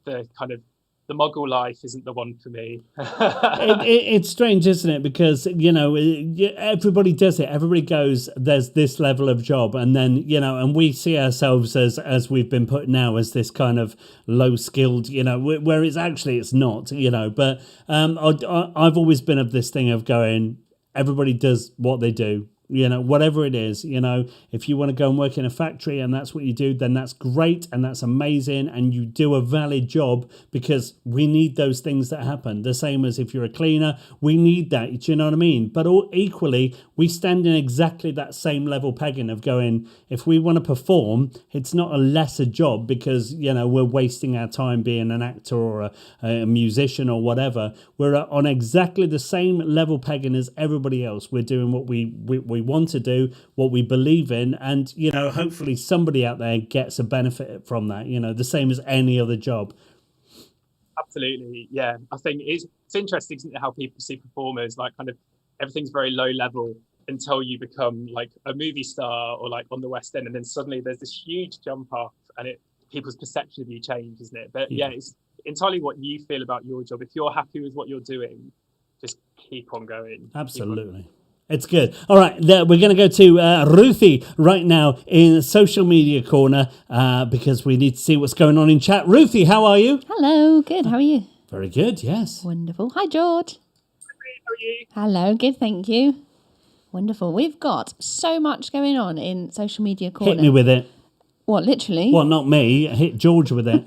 the muggle life isn't the one for me. It's strange, isn't it? Because everybody does it. Everybody goes, there's this level of job, and then and we see ourselves as we've been put now as this kind of low skilled, where it's not, But I've always been of this thing of going, everybody does what they do. Whatever it is, if you want to go and work in a factory and that's what you do, then that's great and that's amazing and you do a valid job, because we need those things that happen. The same as if you're a cleaner, we need that, do you know what I mean? But equally, we stand in exactly that same level pegging of going, if we want to perform, it's not a lesser job because, we're wasting our time being an actor or a musician or whatever. We're on exactly the same level pegging as everybody else. We're doing what we want to do, what we believe in, and hopefully somebody out there gets a benefit from that, the same as any other job. Absolutely, yeah. I think it's interesting, isn't it, how people see performers, like, kind of everything's very low level until you become like a movie star or like on the West End, and then suddenly there's this huge jump up and people's perception of you change, isn't it? But it's entirely what you feel about your job. If you're happy with what you're doing, just keep on going. Absolutely. It's good. All right, we're going to go to Ruthie right now in social media corner because we need to see what's going on in chat. Ruthie, how are you? Hello, good. How are you? Very good, yes. Wonderful. Hi, George. How are you? Hello, good, thank you. Wonderful. We've got so much going on in social media corner. Hit me with it. What, literally? Well, not me. Hit George with it.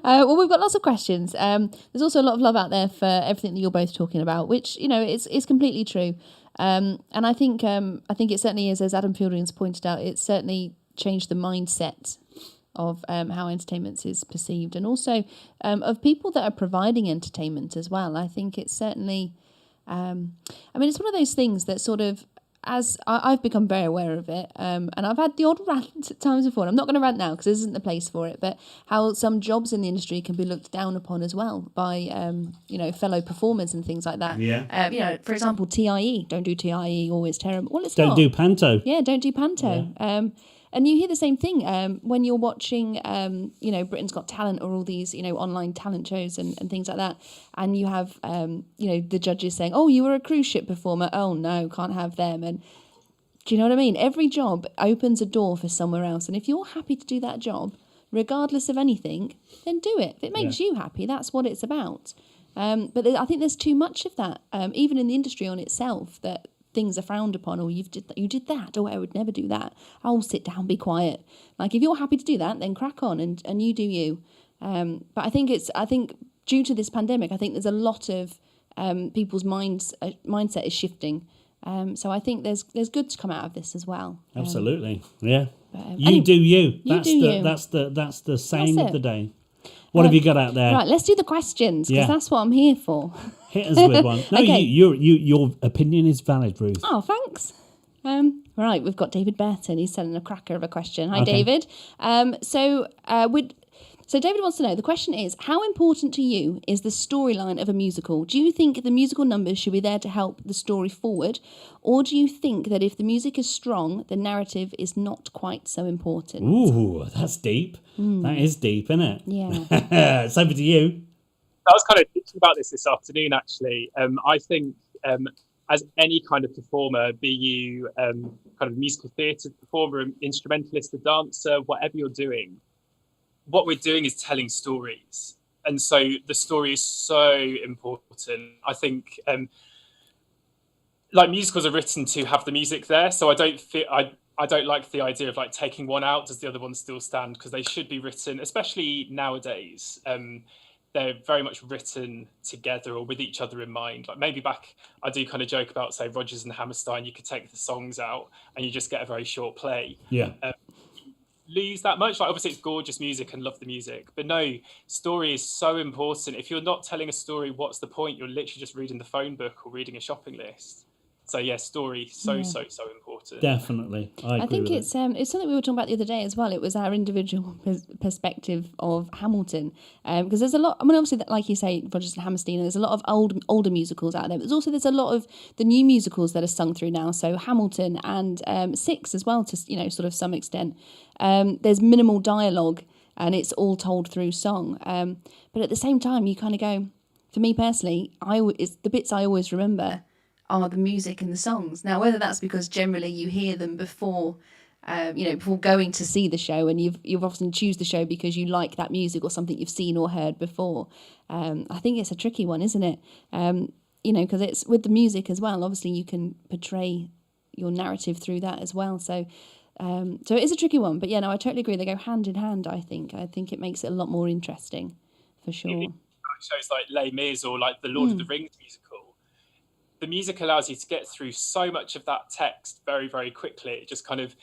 Well, we've got lots of questions. There's also a lot of love out there for everything that you're both talking about, which is completely true. And I think it certainly is, as Adam Fielding's pointed out, it's certainly changed the mindset of how entertainment is perceived, and also of people that are providing entertainment as well. I think it's certainly, it's one of those things that sort of, as I've become very aware of it, and I've had the odd rant at times before, and I'm not going to rant now because this isn't the place for it, but how some jobs in the industry can be looked down upon as well by, fellow performers and things like that. Yeah. For example, TIE. Don't do TIE, always terrible. Well, it's Don't not. do panto. Yeah, don't do panto. Yeah. And you hear the same thing when you're watching, Britain's Got Talent or all these, online talent shows and things like that. And you have, the judges saying, oh, you were a cruise ship performer. Oh, no, can't have them. And do you know what I mean? Every job opens a door for somewhere else. And if you're happy to do that job, regardless of anything, then do it. If it makes you happy, that's what it's about. But I think there's too much of that, even in the industry on itself, that things are frowned upon, or you did that, oh, I would never do that. I'll sit down, be quiet. Like, if you're happy to do that, then crack on and you do you. But I think due to this pandemic, I think there's a lot of people's mindset is shifting. So I think there's good to come out of this as well. Absolutely, yeah. You do you. That's That's the saying of it. the day. What have you got out there? Right, let's do the questions, because that's what I'm here for. Hit us with one. No, Okay. your opinion is valid, Ruth. Oh, thanks. Right, we've got David Burton. He's sending a cracker of a question. Hi, Okay. David. So David wants to know, the question is, how important to you is the storyline of a musical? Do you think the musical numbers should be there to help the story forward? Or do you think that if the music is strong, the narrative is not quite so important? Ooh, that's deep. That is deep, isn't it? Yeah. It's over to you. I was kind of thinking about this afternoon, actually. I think as any kind of performer, be you kind of musical theatre performer, instrumentalist, a dancer, whatever you're doing, what we're doing is telling stories. And so the story is so important. I think like musicals are written to have the music there. So I don't like the idea of like taking one out. Does the other one still stand? Because they should be written, especially nowadays. They're very much written together or with each other in mind. Like maybe back, I do kind of joke about, say, Rodgers and Hammerstein, you could take the songs out and you just get a very short play. Yeah. Lose that much. Like obviously it's gorgeous music and love the music, but no, story is so important. If you're not telling a story, what's the point? You're literally just reading the phone book or reading a shopping list. So yeah, story so important. Definitely, I agree think with it's something we were talking about the other day as well. It was our individual perspective of Hamilton, because there's a lot. I mean, obviously, like you say, Rodgers and Hammerstein. There's a lot of older musicals out there. But there's a lot of the new musicals that are sung through now. So Hamilton and Six as well, to sort of some extent. There's minimal dialogue and it's all told through song. But at the same time, you kind of go. For me personally, it's the bits I always remember are the music and the songs. Now, whether that's because generally you hear them before going to see the show, and you've often choose the show because you like that music or something you've seen or heard before. I think it's a tricky one, isn't it? Because it's with the music as well. Obviously, you can portray your narrative through that as well. So it is a tricky one. But yeah, no, I totally agree. They go hand in hand. I think it makes it a lot more interesting, for sure. Shows like Les Mis or like the Lord of the Rings musical. The music allows you to get through so much of that text very, very quickly. It just kind of,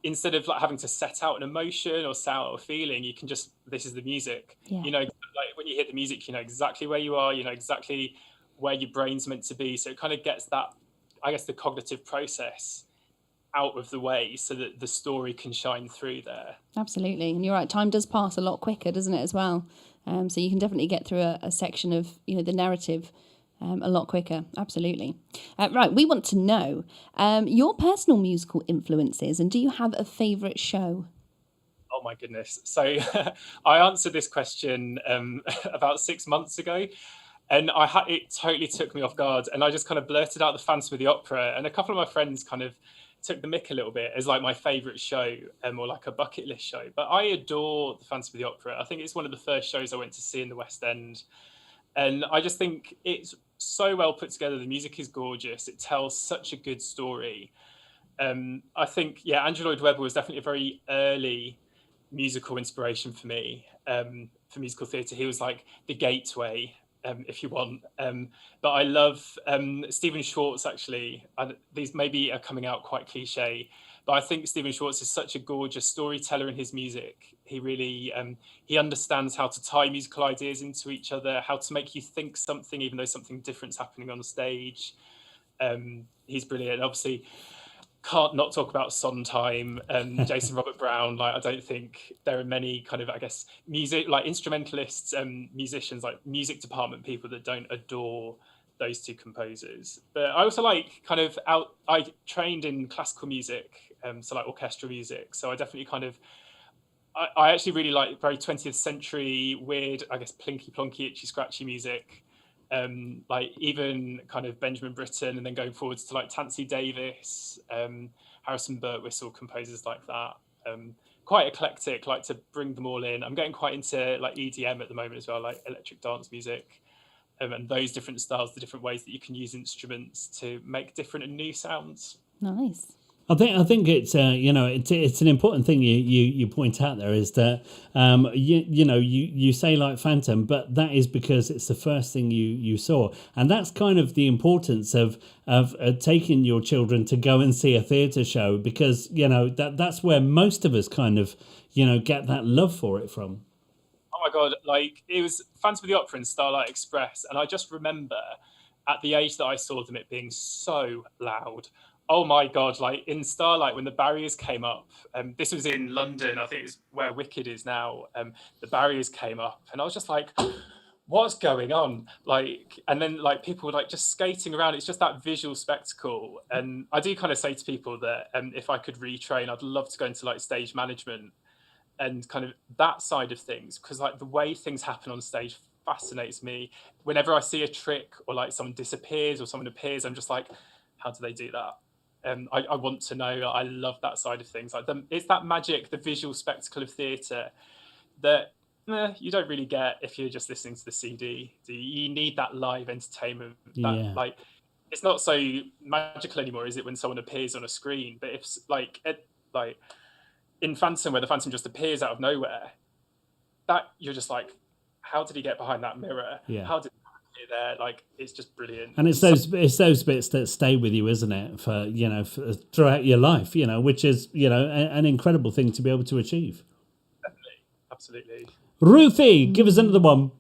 instead of like having to set out an emotion or set out a feeling, you can just, this is the music. Yeah. Like when you hear the music, you know exactly where you are, you know exactly where your brain's meant to be. So it kind of gets that, I guess, the cognitive process out of the way so that the story can shine through there. Absolutely. And you're right, time does pass a lot quicker, doesn't it, as well? So you can definitely get through a section of, the narrative a lot quicker. Absolutely. Right, we want to know your personal musical influences, and do you have a favourite show? Oh my goodness. So I answered this question about 6 months ago, and it totally took me off guard, and I just kind of blurted out the Phantom of the Opera, and a couple of my friends kind of took the mick a little bit as like my favourite show or like a bucket list show. But I adore the Phantom of the Opera. I think it's one of the first shows I went to see in the West End. And I just think it's so well put together. The music is gorgeous. It tells such a good story. I think, Andrew Lloyd Webber was definitely a very early musical inspiration for me, for musical theatre. He was like the gateway, if you want. But I love Stephen Schwartz, actually. These maybe are coming out quite cliche, but I think Stephen Schwartz is such a gorgeous storyteller in his music. He really, he understands how to tie musical ideas into each other, how to make you think something, even though something different's happening on the stage. He's brilliant. Obviously, can't not talk about Sondheim and Jason Robert Brown. Like, I don't think there are many kind of, I guess, music, like instrumentalists and musicians, like music department people that don't adore those two composers. But I also like kind of I trained in classical music, so like orchestral music. So I definitely kind of, I actually really like very 20th century weird, I guess, plinky plonky, itchy scratchy music. Like even kind of Benjamin Britten, and then going forwards to like Tansy Davis, Harrison Birtwistle, composers like that. Quite eclectic, like to bring them all in. I'm getting quite into like EDM at the moment as well, like electric dance music. and those different styles, the different ways that you can use instruments to make different and new sounds. Nice. I think it's it's an important thing you point out there is that you say like Phantom, but that is because it's the first thing you saw, and that's kind of the importance of taking your children to go and see a theatre show, because that's where most of us kind of get that love for it from. Oh my god, like it was Phantom of the Opera and Starlight Express, and I just remember at the age that I saw them it being so loud. Oh my god, like in Starlight when the barriers came up, this was in London, I think it's where Wicked is now, the barriers came up and I was just like, what's going on? Like, and then like people were like just skating around. It's just that visual spectacle. And I do kind of say to people that if I could retrain, I'd love to go into like stage management and kind of that side of things, because like the way things happen on stage fascinates me. Whenever I see a trick or like someone disappears or someone appears, I'm just like, how do they do that? I want to know. I love that side of things. Like it's that magic, the visual spectacle of theatre that you don't really get if you're just listening to the CD. You need that live entertainment. That, like, it's not so magical anymore, is it, when someone appears on a screen? But if like in Phantom, where the Phantom just appears out of nowhere, that you're just like, how did he get behind that mirror? Yeah. How did he get there? Like, it's just brilliant. And it's those bits that stay with you, isn't it? For throughout your life, which is an incredible thing to be able to achieve. Definitely, absolutely. Ruthie, give us another one.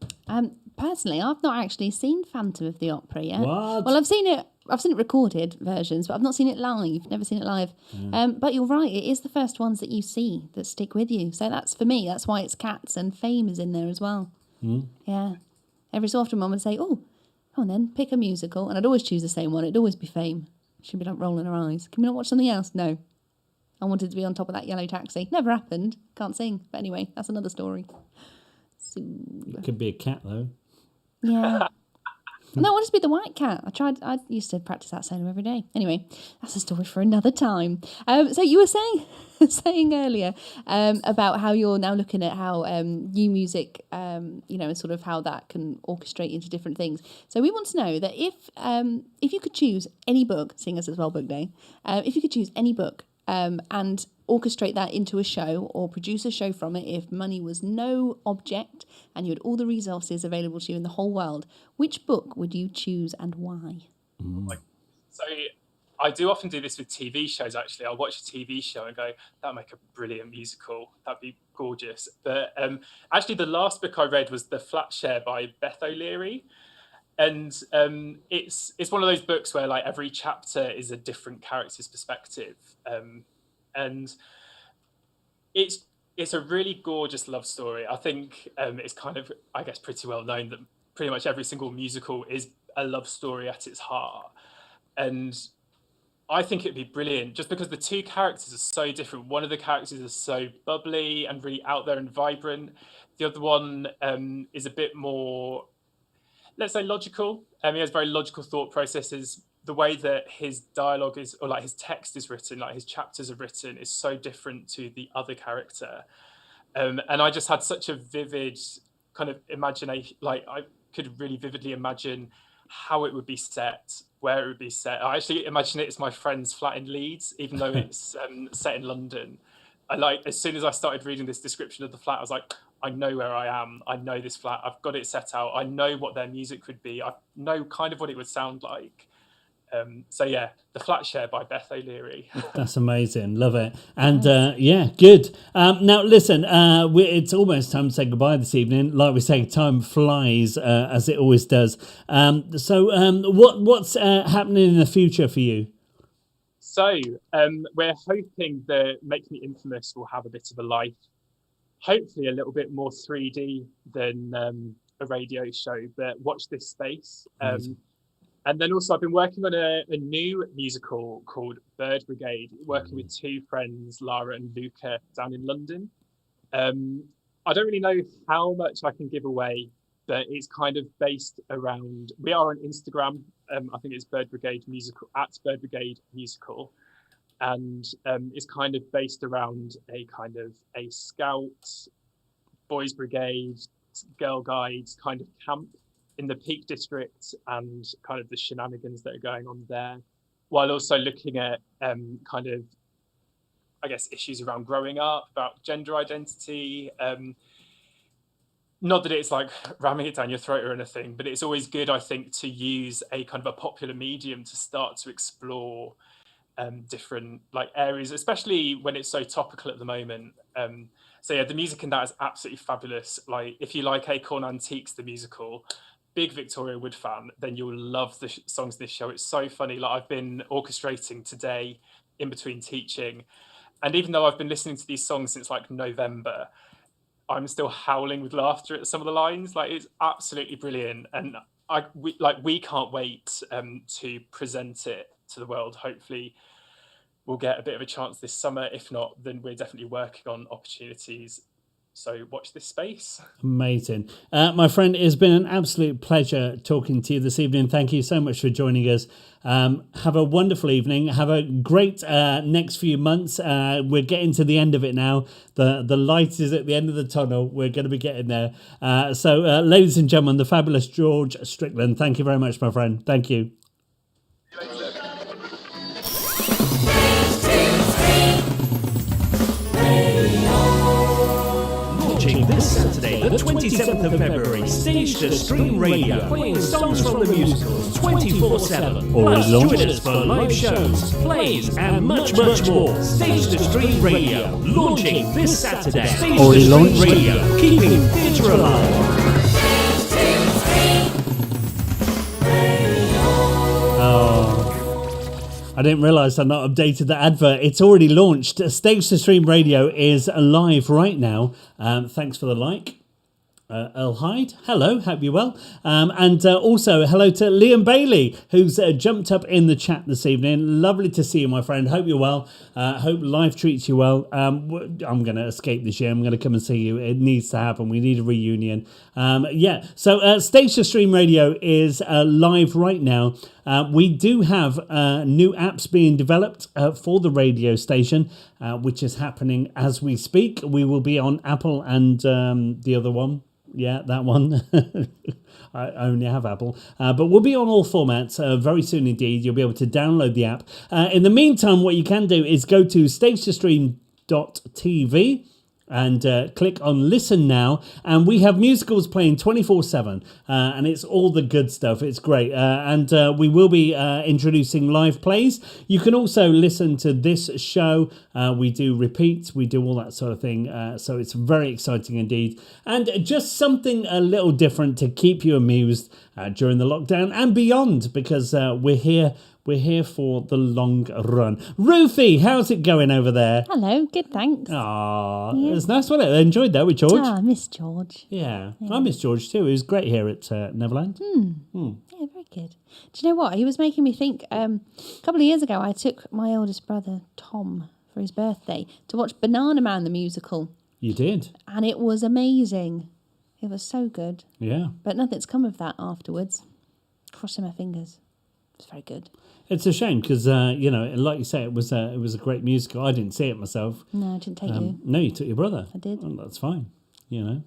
Personally, I've not actually seen Phantom of the Opera yet. What? Well, I've seen it recorded versions, but I've not seen it live. Never seen it live. But you're right, it is the first ones that you see that stick with you. So that's, for me, that's why it's Cats, and Fame is in there as well. Yeah. Every so often Mum would say, oh, come on then, pick a musical. And I'd always choose the same one. It'd always be Fame. She'd be like rolling her eyes. Can we not watch something else? No. I wanted to be on top of that yellow taxi. Never happened. Can't sing. But anyway, that's another story. So... It could be a cat, though. Yeah. No, I want to be the white cat. I used to practice that solo every day. Anyway, that's a story for another time. So you were saying earlier about how you're now looking at how new music, and sort of how that can orchestrate into different things. So we want to know that if you could choose any book, seeing as it's World Book Day, if you could choose any book and orchestrate that into a show or produce a show from it, if money was no object and you had all the resources available to you in the whole world, which book would you choose and why? So I do often do this with TV shows, actually. I'll watch a TV show and go, that'd make a brilliant musical. That'd be gorgeous. But actually, the last book I read was The Flat Share by Beth O'Leary. And it's one of those books where like every chapter is a different character's perspective. And it's a really gorgeous love story. I think it's kind of, I guess, pretty well known that pretty much every single musical is a love story at its heart. And I think it'd be brilliant just because the two characters are so different. One of the characters is so bubbly and really out there and vibrant. The other one is a bit more, let's say, logical. He has very logical thought processes. The way that his dialogue is, or like his text is written, like his chapters are written, is so different to the other character. And I just had such a vivid kind of imagination. Like I could really vividly imagine how it would be set, where it would be set. I actually imagine it's my friend's flat in Leeds, even though it's set in London. As soon as I started reading this description of the flat, I was like, I know where I am. I know this flat. I've got it set out. I know what their music would be. I know kind of what it would sound like. So yeah, The Flat Share by Beth O'Leary. That's amazing. Love it. And good. Now listen, it's almost time to say goodbye this evening. Like we say, time flies as it always does. So what's happening in the future for you? So we're hoping that Make Me Infamous will have a bit of a life. Hopefully a little bit more 3D than a radio show, but watch this space. And then also I've been working on a new musical called Bird Brigade, working with two friends, Lara and Luca, down in London. I don't really know how much I can give away, but it's kind of based around, we are on Instagram. I think it's Bird Brigade Musical, at Bird Brigade Musical. And it's kind of based around a kind of a scout, boys brigade, girl guides kind of camp. in the Peak District and kind of the shenanigans that are going on there, while also looking at kind of, I guess, issues around growing up, about gender identity. Not that it's like ramming it down your throat or anything, but it's always good, I think, to use a kind of a popular medium to start to explore different like areas, especially when it's so topical at the moment. So yeah, the music in that is absolutely fabulous. Like if you like Acorn Antiques, the musical, big Victoria Wood fan, then you'll love the songs in this show. It's so funny. Like I've been orchestrating today in between teaching, and even though I've been listening to these songs since like November, I'm still howling with laughter at some of the lines. Like it's absolutely brilliant, and we can't wait to present it to the world. Hopefully we'll get a bit of a chance this summer. If not, then we're definitely working on opportunities. So watch this space. Amazing. My friend, it's been an absolute pleasure talking to you this evening. Thank you so much for joining us. Have a wonderful evening. Have a great next few months. We're getting to the end of it now. The light is at the end of the tunnel. We're going to be getting there. So, ladies and gentlemen, the fabulous George Strickland. Thank you very much, my friend. Thank you. Launching this Saturday, the 27th of February, Stage to Stream Radio, playing songs from the musicals 24/7. Plus, join us for live shows, plays, and much, much more. Stage to Stream Radio, launching this Saturday. Stage to Stream Radio, keeping theatre alive. I didn't realise I'd not updated the advert. It's already launched. Stage to Stream Radio is live right now. Thanks for the like. Earl Hyde, hello, hope you're well. And also hello to Liam Bailey, who's jumped up in the chat this evening. Lovely to see you, my friend. Hope you're well. Hope life treats you well. I'm going to escape this year. I'm going to come and see you. It needs to happen. We need a reunion. So Stage to Stream Radio is live right now. We do have new apps being developed for the radio station, which is happening as we speak. We will be on Apple and the other one. Yeah, that one. I only have Apple. But we'll be on all formats very soon indeed. You'll be able to download the app. In the meantime, what you can do is go to stagetostream.tv and click on Listen Now, and we have musicals playing 24/7, and it's all the good stuff. It's great, and we will be introducing live plays. You can also listen to this show. We do repeats, we do all that sort of thing, so it's very exciting indeed, and just something a little different to keep you amused during the lockdown and beyond, because we're here for the long run. Rufy, how's it going over there? Hello, good, thanks. Aw, yeah. It was nice, wasn't it? I enjoyed that with George. I miss George. Yeah, I miss George too. He was great here at Neverland. Yeah, very good. Do you know what? He was making me think. A couple of years ago, I took my oldest brother, Tom, for his birthday to watch Banana Man, the musical. You did? And it was amazing. It was so good. Yeah. But nothing's come of that afterwards. Crossing my fingers. It's very good. It's a shame because, like you say, it was a great musical. I didn't see it myself. No, I didn't take you. No, you took your brother. I did. Well, that's fine, Yeah.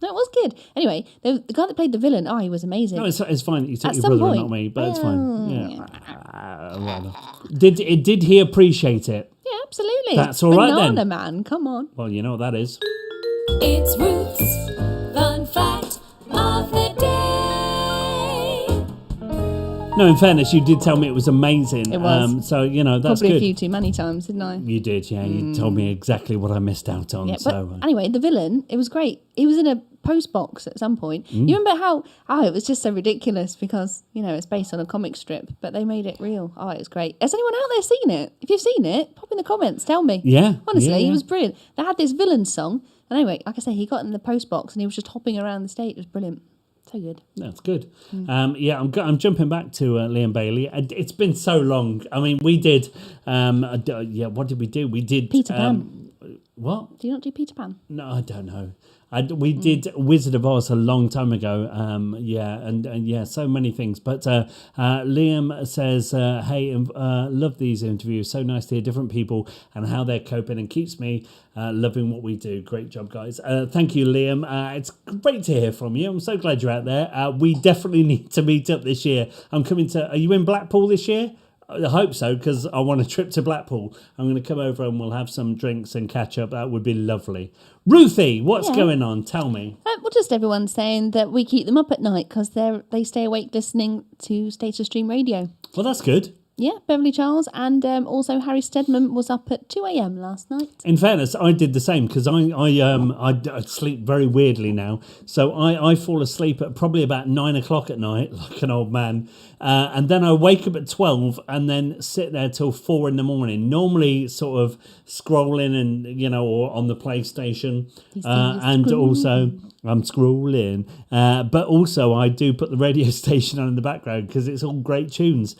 No, it was good. Anyway, the guy that played the villain, he was amazing. No, it's fine that you took At your some brother point, and not me, but it's fine. Yeah. Did he appreciate it? Yeah, absolutely. That's all right then. Banana Man, come on. Well, you know what that is. It's Ruth's fun fact of the day. No, in fairness, you did tell me it was amazing. It was. That's Probably good. a few too many times, didn't I? You did, yeah. You told me exactly what I missed out on. Yeah, so but anyway, the villain, it was great. He was in a post box at some point. You remember how it was just so ridiculous because, it's based on a comic strip, but they made it real. Oh, it was great. Has anyone out there seen it? If you've seen it, pop in the comments, tell me. Yeah. Honestly, yeah. He was brilliant. They had this villain song, and anyway, like I say, he got in the post box and he was just hopping around the stage. It was brilliant. So good. That's good. I'm jumping back to Liam Bailey. It's been so long. I mean, we did. What did we do? We did Peter Pan. What? Do you not do Peter Pan? No, I don't know. We did Wizard of Oz a long time ago. And so many things. But Liam says, hey, love these interviews. So nice to hear different people and how they're coping, and keeps me loving what we do. Great job, guys. Thank you, Liam. It's great to hear from you. I'm so glad you're out there. We definitely need to meet up this year. I'm coming to... Are you in Blackpool this year? I hope so, because I want a trip to Blackpool. I'm going to come over and we'll have some drinks and catch up. That would be lovely. Ruthie, what's going on? Tell me. Well, just everyone's saying that we keep them up at night because they stay awake listening to Status Stream Radio. Well, that's good. Yeah, Beverly Charles and also Harry Stedman was up at 2 a.m. last night. In fairness, I did the same because I sleep very weirdly now. So I fall asleep at probably about 9 o'clock at night, like an old man. And then I wake up at 12 and then sit there till 4 in the morning. Normally sort of scrolling and, or on the PlayStation. And also I'm scrolling. But also I do put the radio station on in the background because it's all great tunes.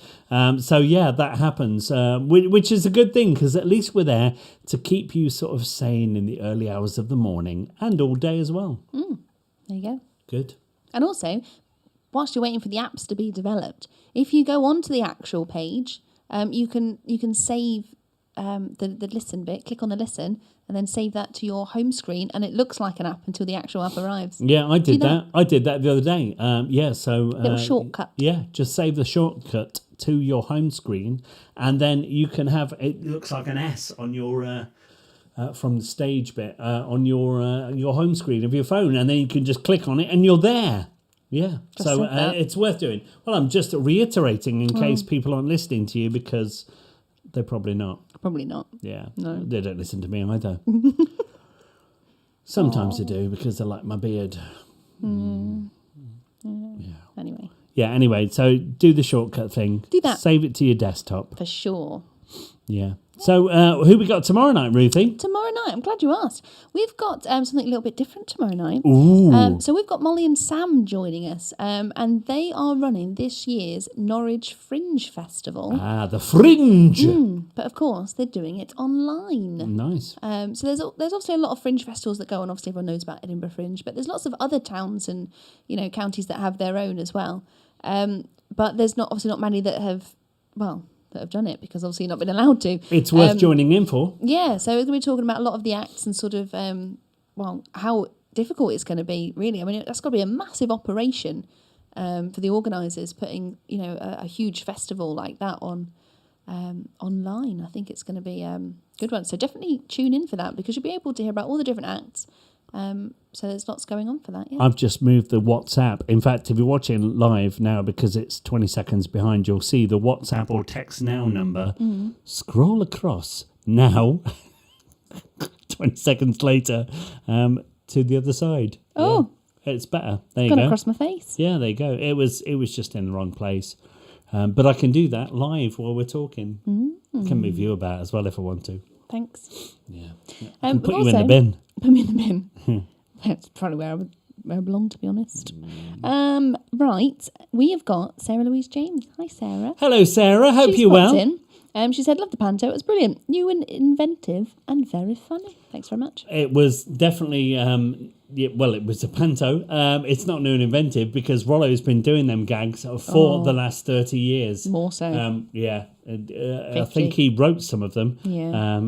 Yeah, that happens, which is a good thing because at least we're there to keep you sort of sane in the early hours of the morning and all day as well. There you go. Good. And also, whilst you're waiting for the apps to be developed, if you go onto the actual page, you can save the listen bit, click on the listen, and then save that to your home screen, and it looks like an app until the actual app arrives. Yeah, I did that. I did that the other day. Little shortcut. Yeah, just save the shortcut to your home screen, and then you can have it looks like an S on your from the stage bit on your home screen of your phone, and then you can just click on it and you're there. Yeah, so it's worth doing. Well, I'm just reiterating in case people aren't listening to you because they're probably not. Probably not. Yeah, no, they don't listen to me either. Sometimes they do because they like my beard. Yeah. Anyway. Yeah, anyway, so do the shortcut thing. Do that. Save it to your desktop. For sure. Yeah. So who we got tomorrow night, Ruthie? Tomorrow night, I'm glad you asked. We've got something a little bit different tomorrow night. Ooh. So we've got Molly and Sam joining us, and they are running this year's Norwich Fringe Festival. Ah, the Fringe. But of course, they're doing it online. Nice. So there's obviously a lot of Fringe festivals that go on. Obviously, everyone knows about Edinburgh Fringe, but there's lots of other towns and counties that have their own as well. But there's obviously not many that have done it because obviously not been allowed to. It's worth joining in for. Yeah, so we're going to be talking about a lot of the acts and sort of, how difficult it's going to be, really. I mean, that's got to be a massive operation for the organisers putting, a huge festival like that on online. I think it's going to be a good one. So definitely tune in for that because you'll be able to hear about all the different acts. So there's lots going on for that, yeah. I've just moved the WhatsApp. In fact, if you're watching live now, because it's 20 seconds behind, you'll see the WhatsApp or text now number. Scroll across now, 20 seconds later, to the other side. Oh. Yeah. It's better. There you Gone go. across my face. Yeah, there you go. It was just in the wrong place. But I can do that live while we're talking. I can move you about as well if I want to. Thanks. Yeah. I can put you also, in the bin. Put me in the bin. That's probably where I belong, to be honest. Right, we have got Sarah Louise James. Hi, Sarah. Hello, Sarah. Hope She's you're well. In. She said, love the panto. It was brilliant. New and inventive and very funny. Thanks very much. It was definitely, it was a panto. It's not new and inventive because Rollo's been doing them gags for the last 30 years. More so. Yeah. I think he wrote some of them. Yeah.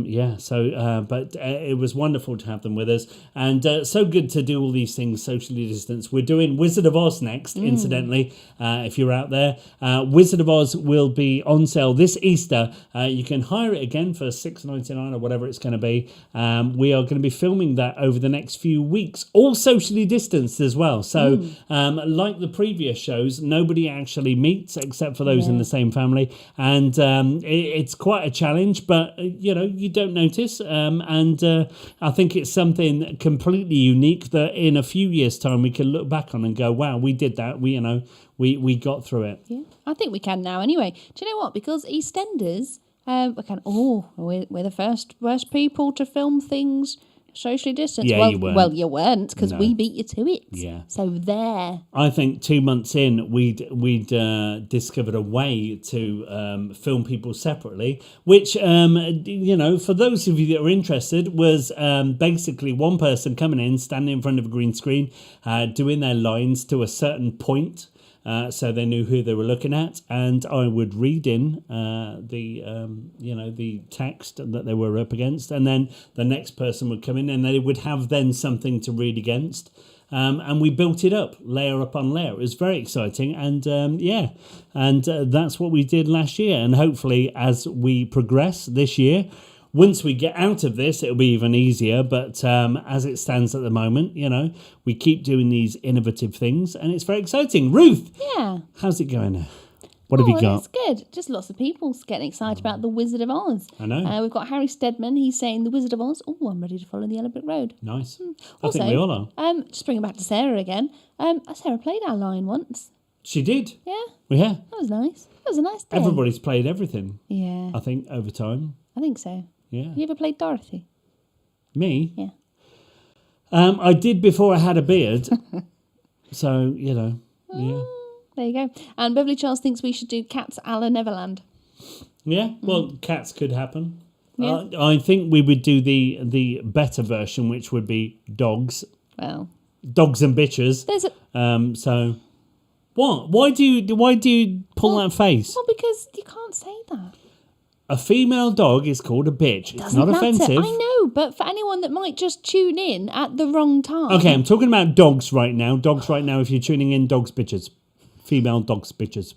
But it was wonderful to have them with us. And so good to do all these things socially distanced. We're doing Wizard of Oz next, incidentally, if you're out there. Wizard of Oz will be on sale this Easter. You can hire it again for $6.99 or whatever it's going to be. We are going to be filming that over the next few weeks, all socially distanced as well. So like the previous shows, nobody actually meets except for those in the same family. And it's quite a challenge, but you don't notice, and I think it's something completely unique that in a few years' time we can look back on and go, wow, we did that. We got through it. Yeah, I think we can now anyway. Do you know what? Because EastEnders, we're the worst people to film things Socially distanced. Yeah, well, you weren't. Well, you weren't because No. we beat you to it. Yeah. So there. I think 2 months in, we'd discovered a way to film people separately, which, for those of you that are interested, was basically one person coming in, standing in front of a green screen, doing their lines to a certain point. So they knew who they were looking at, and I would read in the text that they were up against, and then the next person would come in, and they would have then something to read against, and we built it up layer upon layer. It was very exciting, and that's what we did last year, and hopefully as we progress this year. Once we get out of this, it'll be even easier. But as it stands at the moment, we keep doing these innovative things, and it's very exciting. Ruth, Yeah. how's it going? What have you got? It's good. Just lots of people getting excited about The Wizard of Oz. I know. We've got Harry Steadman. He's saying The Wizard of Oz. Oh, I'm ready to follow the Yellow Brick Road. Nice. Also, I think we all are. Just bring it back to Sarah again. Sarah played our line once. She did. Yeah, Yeah. that was nice. That was a nice day. Everybody's played everything, Yeah, I think, over time. I think so. Yeah. Have you ever played Dorothy? Me? Yeah. I did before I had a beard. So, yeah. There you go. And Beverly Charles thinks we should do Cats a la Neverland. Yeah, well, cats could happen. Yeah. I think we would do the better version, which would be dogs. Well, Dogs and bitches. there's a... So, what? Why do you pull that face? Well, because you can't say that. A female dog is called a bitch. It's not Doesn't offensive. matter. I know, but for anyone that might just tune in at the wrong time. Okay, I'm talking about dogs right now. Dogs right now, if you're tuning in, dogs, bitches. Female dogs, bitches.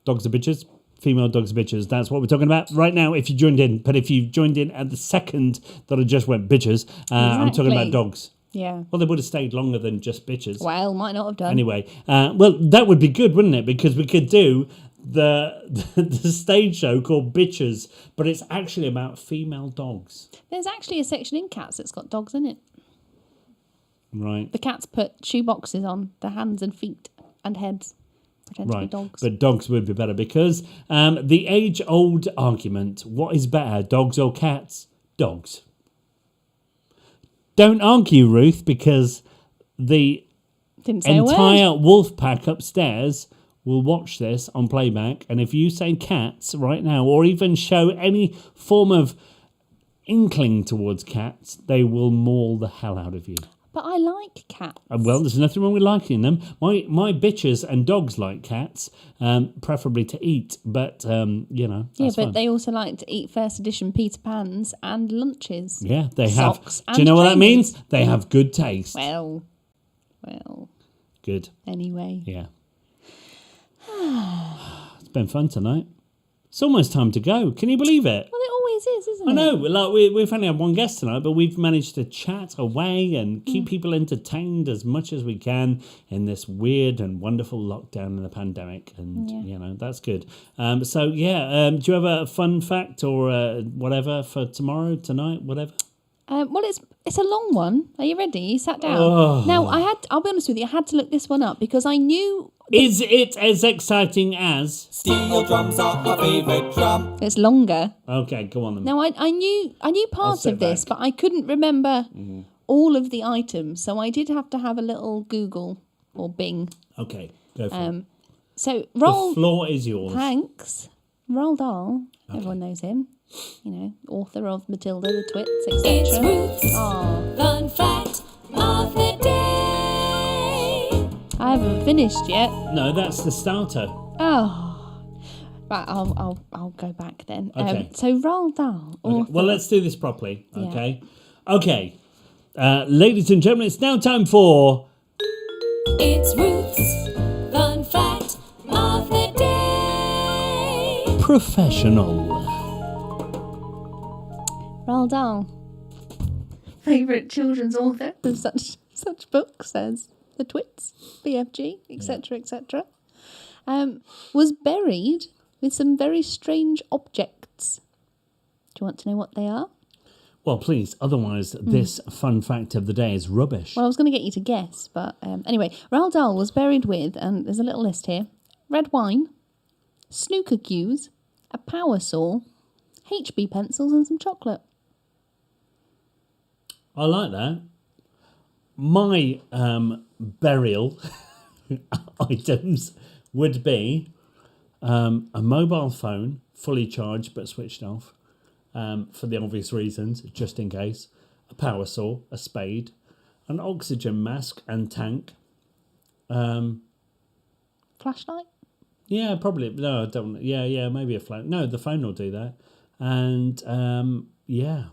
Dogs are bitches. Female dogs, bitches. That's what we're talking about right now if you joined in. But if you joined in at the second that I just went bitches, I'm talking about Exactly. dogs. Yeah. Well, they would have stayed longer than just bitches. Well, might not have done. Anyway, well, that would be good, wouldn't it? Because we could do the stage show called Bitches, but it's actually about female dogs. There's actually a section in Cats that's got dogs in it. Right. The cats put shoe boxes on their hands and feet and heads. Pretend to be Right. dogs. But dogs would be better because the age-old argument, what is better, dogs or cats? Dogs. Don't argue, Ruth, because the Didn't say a word. entire wolf pack upstairs will watch this on playback, and if you say cats right now, or even show any form of inkling towards cats, they will maul the hell out of you. But I like cats. Well, there's nothing wrong with liking them. My bitches and dogs like cats, preferably to eat, but Yeah, that's but fine. they also like to eat first edition Peter Pans and lunches. Yeah, they Socks have. Do you and know what that trainers. means? They have good taste. Well, Good. anyway. Yeah. It's been fun tonight. It's almost time to go. Can you believe it? Well, it always is, isn't I it? know. Like we've only had one guest tonight, but we've managed to chat away and keep people entertained as much as we can in this weird and wonderful lockdown and the pandemic, and that's good. Do you have a fun fact or whatever for tomorrow, tonight, whatever? Well, it's a long one. Are you ready? You sat down. Oh. Now, I'll be honest with you, I had to look this one up because I knew... Is it as exciting as? Steel drums are our favourite drum. It's longer. Okay, go on then. Now, I knew parts sit of this, back. but I couldn't remember all of the items, so I did have to have a little Google or Bing. Okay, go for it. So, The Roald... floor is yours. Thanks. Roald Dahl, everyone knows him. Author of Matilda, the Twits, It's etc. Ruth's Oh, fun fact of the day. I haven't finished yet. No, that's the starter. Oh, right. I'll go back then. Okay. So Roald Dahl. Okay. Well, let's do this properly. Okay. Okay. Ladies and gentlemen, it's now time for. It's Ruth's fun fact of the day. Professional. Roald Dahl, favourite children's author of such books as The Twits, BFG, etc., etc., was buried with some very strange objects. Do you want to know what they are? Well, please. Otherwise, this fun fact of the day is rubbish. Well, I was going to get you to guess, but anyway, Roald Dahl was buried with, and there's a little list here, red wine, snooker cues, a power saw, HB pencils and some chocolate. I like that. My burial items would be a mobile phone, fully charged but switched off, for the obvious reasons, just in case, a power saw, a spade, an oxygen mask and tank. Flashlight? Yeah, probably. No, I don't. Yeah, maybe a flash. No, the phone will do that. And yeah,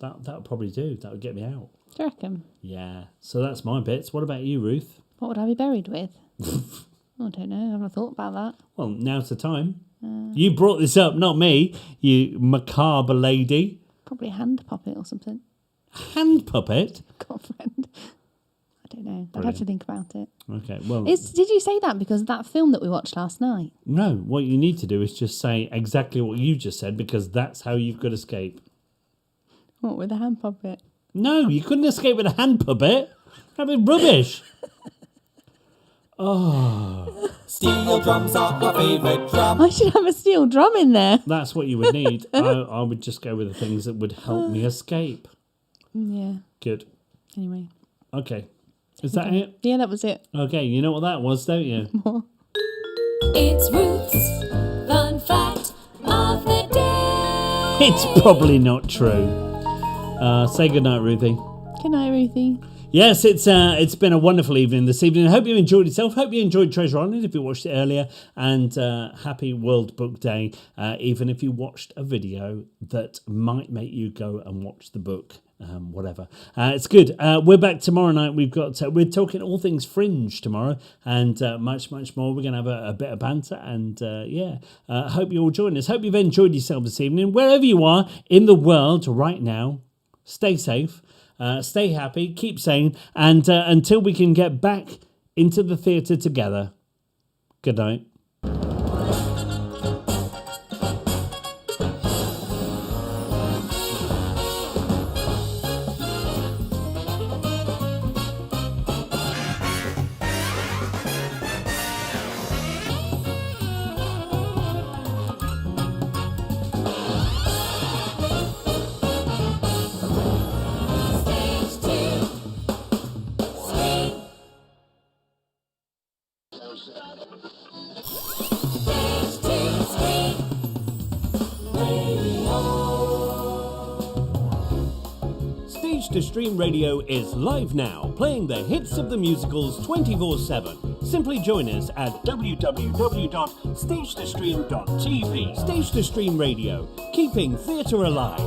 that would probably do. That would get me out. Do you reckon? Yeah. So that's my bits. What about you, Ruth? What would I be buried with? I don't know. I haven't thought about that. Well, now's the time. You brought this up, not me, you macabre lady. Probably a hand puppet or something. Hand puppet? Girlfriend. I don't know. I'd Brilliant. have to think about it. Okay, well... Did you say that because of that film that we watched last night? No, what you need to do is just say exactly what you just said, because that's how you could escape. What, with a hand puppet? No, you couldn't escape with a hand puppet. That'd be rubbish. Oh, Steel drums are our favourite drum. I should have a steel drum in there. that's what you would need. I would just go with the things that would help me escape. Yeah. Good. Anyway. Okay. Is that it? Yeah, that was it. Okay, you know what that was, don't you? It's Ruth's fun fact of the day. It's probably not true. Say goodnight, Ruthie. Good night, Ruthie. Yes, it's been a wonderful evening this evening. I hope you enjoyed yourself. Hope you enjoyed Treasure Island if you watched it earlier. And happy World Book Day, even if you watched a video that might make you go and watch the book. Whatever. It's good. We're back tomorrow night. We're talking all things Fringe tomorrow, and much more. We're going to have a bit of banter, and hope you all join us. Hope you've enjoyed yourself this evening. Wherever you are in the world right now, stay safe. Stay happy, keep sane, and until we can get back into the theatre together, good night. Stage to Stream Radio is live now, playing the hits of the musicals 24/7. Simply join us at www.stagetostream.tv. Stage to Stream Radio, keeping theatre alive.